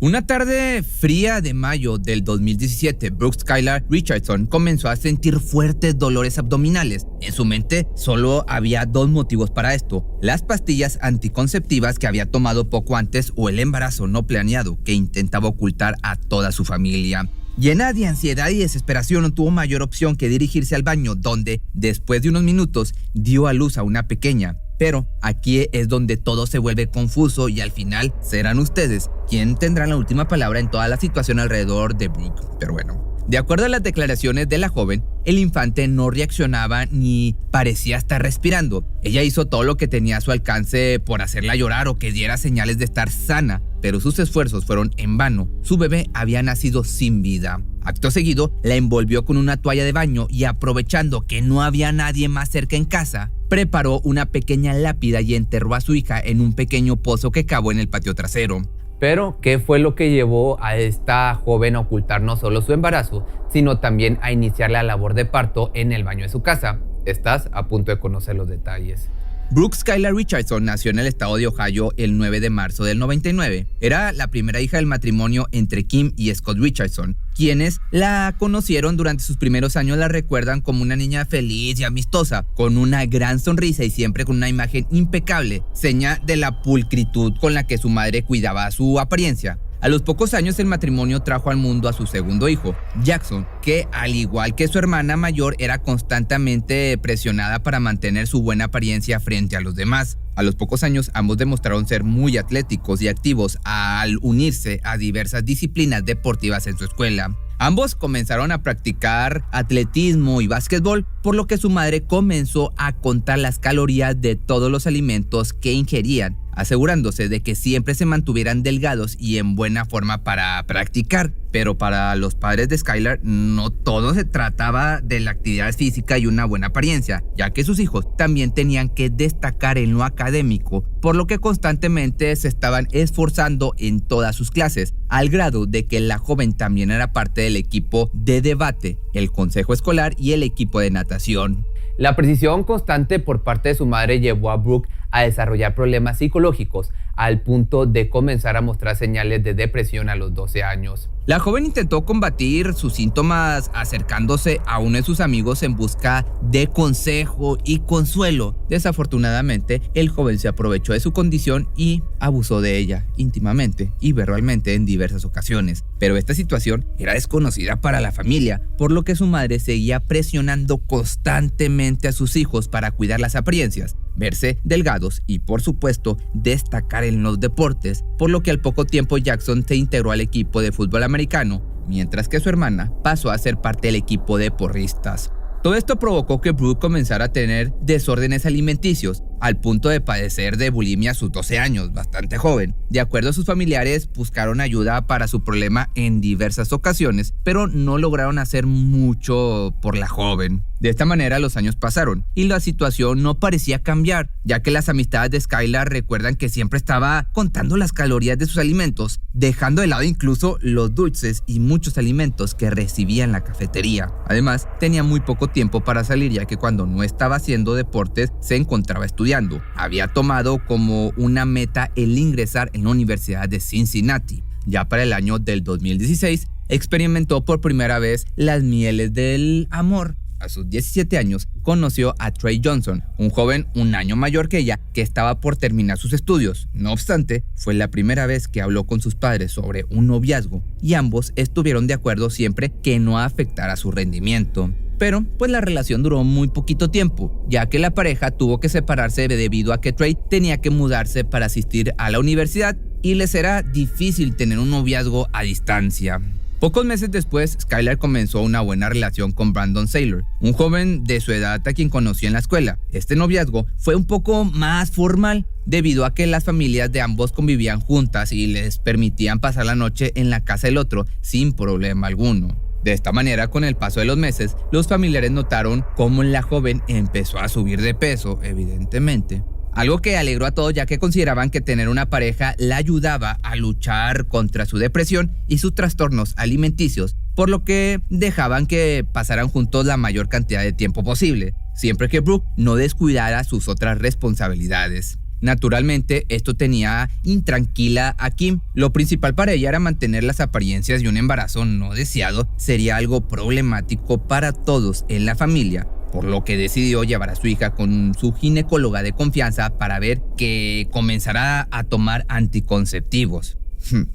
Una tarde fría de mayo del 2017, Brooke Skylar Richardson comenzó a sentir fuertes dolores abdominales. En su mente solo había dos motivos para esto: las pastillas anticonceptivas que había tomado poco antes o el embarazo no planeado que intentaba ocultar a toda su familia. Llena de ansiedad y desesperación, no tuvo mayor opción que dirigirse al baño, donde, después de unos minutos, dio a luz a una pequeña. Pero aquí es donde todo se vuelve confuso y al final serán ustedes quien tendrán la última palabra en toda la situación alrededor de Brooke. Pero bueno, de acuerdo a las declaraciones de la joven, el infante no reaccionaba ni parecía estar respirando. Ella hizo todo lo que tenía a su alcance por hacerla llorar o que diera señales de estar sana, pero sus esfuerzos fueron en vano. Su bebé había nacido sin vida. Acto seguido, la envolvió con una toalla de baño y, aprovechando que no había nadie más cerca en casa, preparó una pequeña lápida y enterró a su hija en un pequeño pozo que cavó en el patio trasero. Pero, ¿qué fue lo que llevó a esta joven a ocultar no solo su embarazo, sino también a iniciar la labor de parto en el baño de su casa? Estás a punto de conocer los detalles. Brooke Skylar Richardson nació en el estado de Ohio el 9 de marzo del 99. Era la primera hija del matrimonio entre Kim y Scott Richardson. Quienes la conocieron durante sus primeros años la recuerdan como una niña feliz y amistosa, con una gran sonrisa y siempre con una imagen impecable, seña de la pulcritud con la que su madre cuidaba su apariencia. A los pocos años el matrimonio trajo al mundo a su segundo hijo, Jackson, que al igual que su hermana mayor era constantemente presionada para mantener su buena apariencia frente a los demás. A los pocos años ambos demostraron ser muy atléticos y activos al unirse a diversas disciplinas deportivas en su escuela. Ambos comenzaron a practicar atletismo y básquetbol, por lo que su madre comenzó a contar las calorías de todos los alimentos que ingerían, asegurándose de que siempre se mantuvieran delgados y en buena forma para practicar. Pero para los padres de Skylar, no todo se trataba de la actividad física y una buena apariencia, ya que sus hijos también tenían que destacar en lo académico, por lo que constantemente se estaban esforzando en todas sus clases, al grado de que la joven también era parte del equipo de debate, el consejo escolar y el equipo de natación. La precisión constante por parte de su madre llevó a Brooke a desarrollar problemas psicológicos, al punto de comenzar a mostrar señales de depresión a los 12 años. La joven intentó combatir sus síntomas acercándose a uno de sus amigos en busca de consejo y consuelo. Desafortunadamente, el joven se aprovechó de su condición y abusó de ella íntimamente y verbalmente en diversas ocasiones. Pero esta situación era desconocida para la familia, por lo que su madre seguía presionando constantemente a sus hijos para cuidar las apariencias, verse delgados y, por supuesto, destacar en los deportes, por lo que al poco tiempo Jackson se integró al equipo de fútbol americano, mientras que su hermana pasó a ser parte del equipo de porristas. Todo esto provocó que Brooke comenzara a tener desórdenes alimenticios, al punto de padecer de bulimia a sus 12 años, bastante joven. De acuerdo a sus familiares, buscaron ayuda para su problema en diversas ocasiones, pero no lograron hacer mucho por la joven. De esta manera los años pasaron y la situación no parecía cambiar, ya que las amistades de Skylar recuerdan que siempre estaba contando las calorías de sus alimentos, dejando de lado incluso los dulces y muchos alimentos que recibía en la cafetería. Además, tenía muy poco tiempo para salir, ya que cuando no estaba haciendo deportes se encontraba estudiando. Había tomado como una meta el ingresar en la Universidad de Cincinnati. Ya para el año del 2016, experimentó por primera vez las mieles del amor. A sus 17 años, conoció a Trey Johnson, un joven un año mayor que ella, que estaba por terminar sus estudios. No obstante, fue la primera vez que habló con sus padres sobre un noviazgo, y ambos estuvieron de acuerdo siempre que no afectara su rendimiento. Pero pues la relación duró muy poquito tiempo, ya que la pareja tuvo que separarse debido a que Trey tenía que mudarse para asistir a la universidad y les era difícil tener un noviazgo a distancia. Pocos meses después, Skylar comenzó una buena relación con Brandon Saylor, un joven de su edad a quien conoció en la escuela. Este noviazgo fue un poco más formal debido a que las familias de ambos convivían juntas y les permitían pasar la noche en la casa del otro sin problema alguno. De esta manera, con el paso de los meses, los familiares notaron cómo la joven empezó a subir de peso, evidentemente. Algo que alegró a todos, ya que consideraban que tener una pareja la ayudaba a luchar contra su depresión y sus trastornos alimenticios, por lo que dejaban que pasaran juntos la mayor cantidad de tiempo posible, siempre que Brooke no descuidara sus otras responsabilidades. Naturalmente, esto tenía intranquila a Kim. Lo principal para ella era mantener las apariencias, y un embarazo no deseado sería algo problemático para todos en la familia, por lo que decidió llevar a su hija con su ginecóloga de confianza para ver que comenzara a tomar anticonceptivos.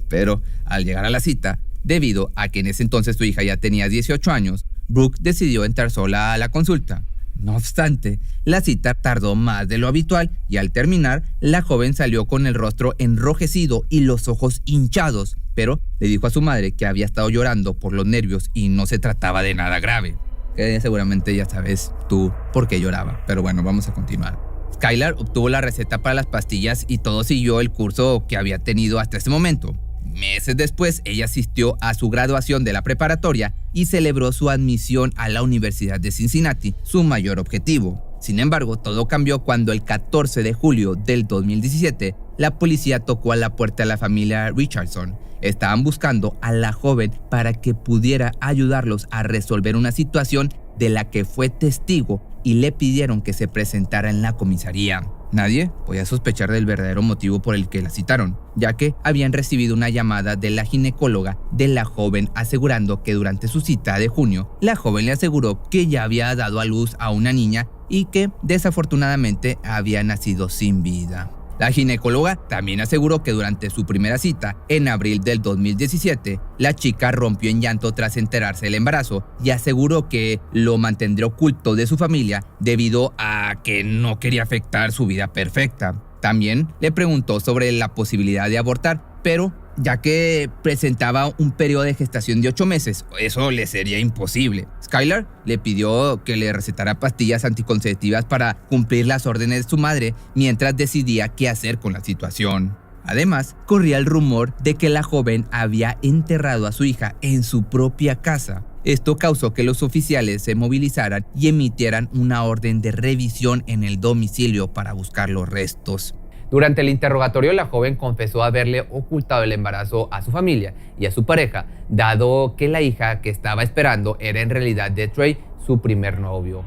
Pero al llegar a la cita, debido a que en ese entonces su hija ya tenía 18 años, Brooke decidió entrar sola a la consulta. No obstante, la cita tardó más de lo habitual y al terminar, la joven salió con el rostro enrojecido y los ojos hinchados, pero le dijo a su madre que había estado llorando por los nervios y no se trataba de nada grave. Que seguramente ya sabes tú por qué lloraba, pero bueno, vamos a continuar. Skylar obtuvo la receta para las pastillas y todo siguió el curso que había tenido hasta ese momento. Meses después, ella asistió a su graduación de la preparatoria y celebró su admisión a la Universidad de Cincinnati, su mayor objetivo. Sin embargo, todo cambió cuando el 14 de julio del 2017, la policía tocó a la puerta de la familia Richardson. Estaban buscando a la joven para que pudiera ayudarlos a resolver una situación de la que fue testigo y le pidieron que se presentara en la comisaría. Nadie podía sospechar del verdadero motivo por el que la citaron, ya que habían recibido una llamada de la ginecóloga de la joven asegurando que durante su cita de junio, la joven le aseguró que ya había dado a luz a una niña y que desafortunadamente había nacido sin vida. La ginecóloga también aseguró que durante su primera cita, en abril del 2017, la chica rompió en llanto tras enterarse del embarazo y aseguró que lo mantendría oculto de su familia debido a que no quería afectar su vida perfecta. También le preguntó sobre la posibilidad de abortar, pero ya que presentaba un periodo de gestación de 8 meses, eso le sería imposible. Skylar le pidió que le recetara pastillas anticonceptivas para cumplir las órdenes de su madre mientras decidía qué hacer con la situación. Además, corría el rumor de que la joven había enterrado a su hija en su propia casa. Esto causó que los oficiales se movilizaran y emitieran una orden de revisión en el domicilio para buscar los restos. Durante el interrogatorio, la joven confesó haberle ocultado el embarazo a su familia y a su pareja, dado que la hija que estaba esperando era en realidad de Trey, su primer novio.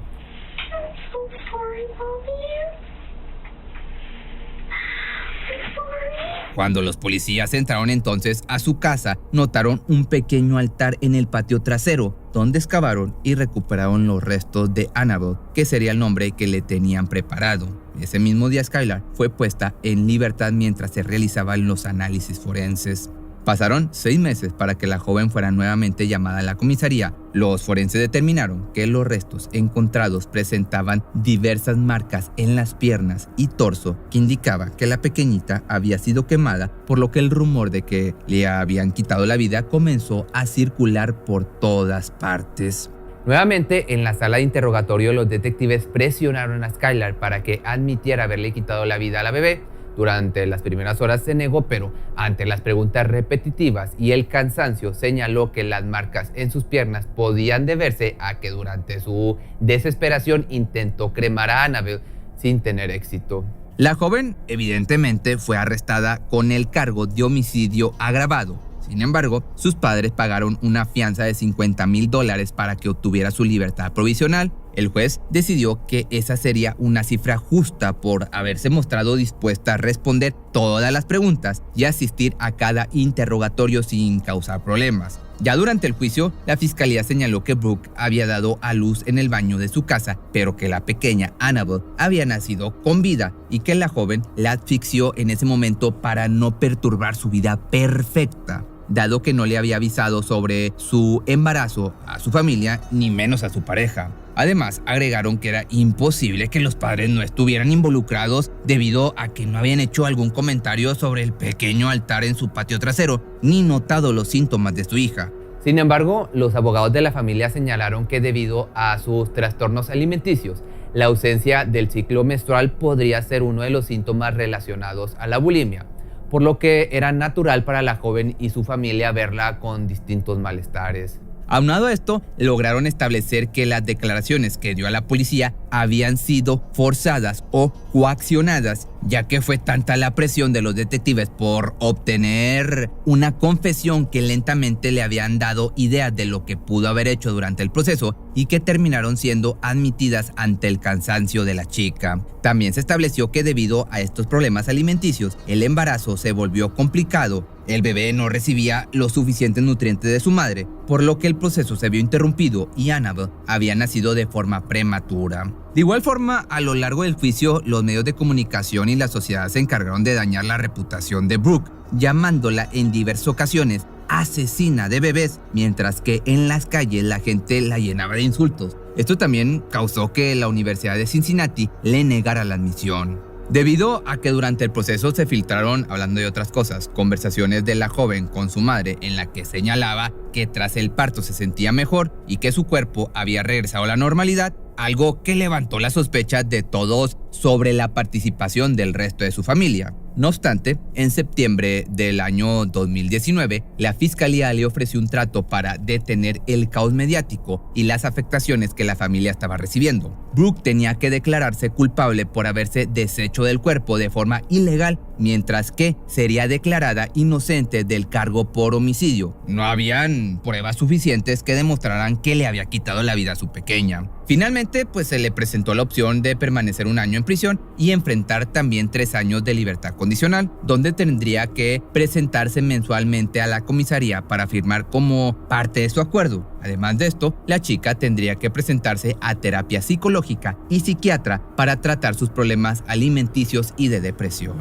Cuando los policías entraron entonces a su casa, notaron un pequeño altar en el patio trasero, donde excavaron y recuperaron los restos de Annabelle, que sería el nombre que le tenían preparado. Ese mismo día, Skylar fue puesta en libertad mientras se realizaban los análisis forenses. Pasaron 6 meses para que la joven fuera nuevamente llamada a la comisaría. Los forenses determinaron que los restos encontrados presentaban diversas marcas en las piernas y torso que indicaba que la pequeñita había sido quemada, por lo que el rumor de que le habían quitado la vida comenzó a circular por todas partes. Nuevamente, en la sala de interrogatorio, los detectives presionaron a Skylar para que admitiera haberle quitado la vida a la bebé. Durante las primeras horas se negó, pero ante las preguntas repetitivas y el cansancio señaló que las marcas en sus piernas podían deberse a que durante su desesperación intentó cremar a Annabelle sin tener éxito. La joven evidentemente fue arrestada con el cargo de homicidio agravado. Sin embargo, sus padres pagaron una fianza de $50,000 para que obtuviera su libertad provisional. El juez decidió que esa sería una cifra justa por haberse mostrado dispuesta a responder todas las preguntas y asistir a cada interrogatorio sin causar problemas. Ya durante el juicio, la fiscalía señaló que Brooke había dado a luz en el baño de su casa, pero que la pequeña Annabelle había nacido con vida y que la joven la asfixió en ese momento para no perturbar su vida perfecta, dado que no le había avisado sobre su embarazo a su familia, ni menos a su pareja. Además, agregaron que era imposible que los padres no estuvieran involucrados debido a que no habían hecho algún comentario sobre el pequeño altar en su patio trasero, ni notado los síntomas de su hija. Sin embargo, los abogados de la familia señalaron que debido a sus trastornos alimenticios, la ausencia del ciclo menstrual podría ser uno de los síntomas relacionados a la bulimia, por lo que era natural para la joven y su familia verla con distintos malestares. Aunado a esto, lograron establecer que las declaraciones que dio a la policía habían sido forzadas o coaccionadas, ya que fue tanta la presión de los detectives por obtener una confesión que lentamente le habían dado ideas de lo que pudo haber hecho durante el proceso y que terminaron siendo admitidas ante el cansancio de la chica. También se estableció que debido a estos problemas alimenticios, el embarazo se volvió complicado. El bebé no recibía los suficientes nutrientes de su madre, por lo que el proceso se vio interrumpido y Annabelle había nacido de forma prematura. De igual forma, a lo largo del juicio, los medios de comunicación y la sociedad se encargaron de dañar la reputación de Brooke, llamándola en diversas ocasiones asesina de bebés, mientras que en las calles la gente la llenaba de insultos. Esto también causó que la Universidad de Cincinnati le negara la admisión. Debido a que durante el proceso se filtraron, hablando de otras cosas, conversaciones de la joven con su madre en la que señalaba que tras el parto se sentía mejor y que su cuerpo había regresado a la normalidad, algo que levantó la sospecha de todos sobre la participación del resto de su familia. No obstante, en septiembre del año 2019, la fiscalía le ofreció un trato para detener el caos mediático y las afectaciones que la familia estaba recibiendo. Brooke tenía que declararse culpable por haberse deshecho del cuerpo de forma ilegal, mientras que sería declarada inocente del cargo por homicidio. No habían pruebas suficientes que demostraran que le había quitado la vida a su pequeña. Finalmente, pues se le presentó la opción de permanecer un año en prisión y enfrentar también 3 años de libertad condicional, donde tendría que presentarse mensualmente a la comisaría para firmar como parte de su acuerdo. Además de esto, la chica tendría que presentarse a terapia psicológica y psiquiatra para tratar sus problemas alimenticios y de depresión.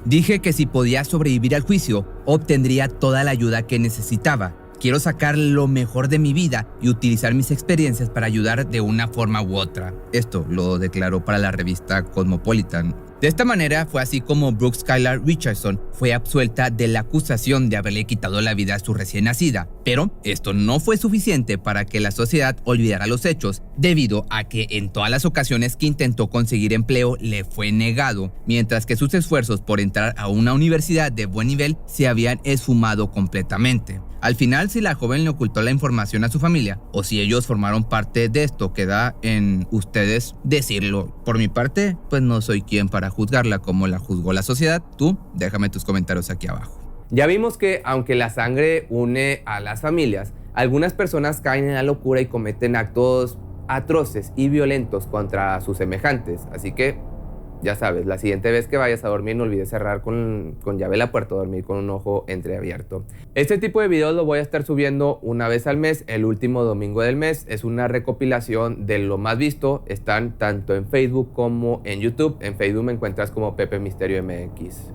Dije que si podía sobrevivir al juicio, obtendría toda la ayuda que necesitaba. Quiero sacar lo mejor de mi vida y utilizar mis experiencias para ayudar de una forma u otra. Esto lo declaró para la revista Cosmopolitan. De esta manera fue así como Brooke Skylar Richardson fue absuelta de la acusación de haberle quitado la vida a su recién nacida. Pero esto no fue suficiente para que la sociedad olvidara los hechos, debido a que en todas las ocasiones que intentó conseguir empleo le fue negado, mientras que sus esfuerzos por entrar a una universidad de buen nivel se habían esfumado completamente. Al final, si la joven le ocultó la información a su familia o si ellos formaron parte de esto, queda en ustedes decirlo. Por mi parte, pues no soy quien para juzgarla como la juzgó la sociedad. Tú, déjame tus comentarios aquí abajo. Ya vimos que aunque la sangre une a las familias, algunas personas caen en la locura y cometen actos atroces y violentos contra sus semejantes. Así que ya sabes, la siguiente vez que vayas a dormir no olvides cerrar con llave la puerta o dormir con un ojo entreabierto. Este tipo de videos lo voy a estar subiendo una vez al mes, el último domingo del mes. Es una recopilación de lo más visto. Están tanto en Facebook como en YouTube. En Facebook me encuentras como Pepe Misterio MX.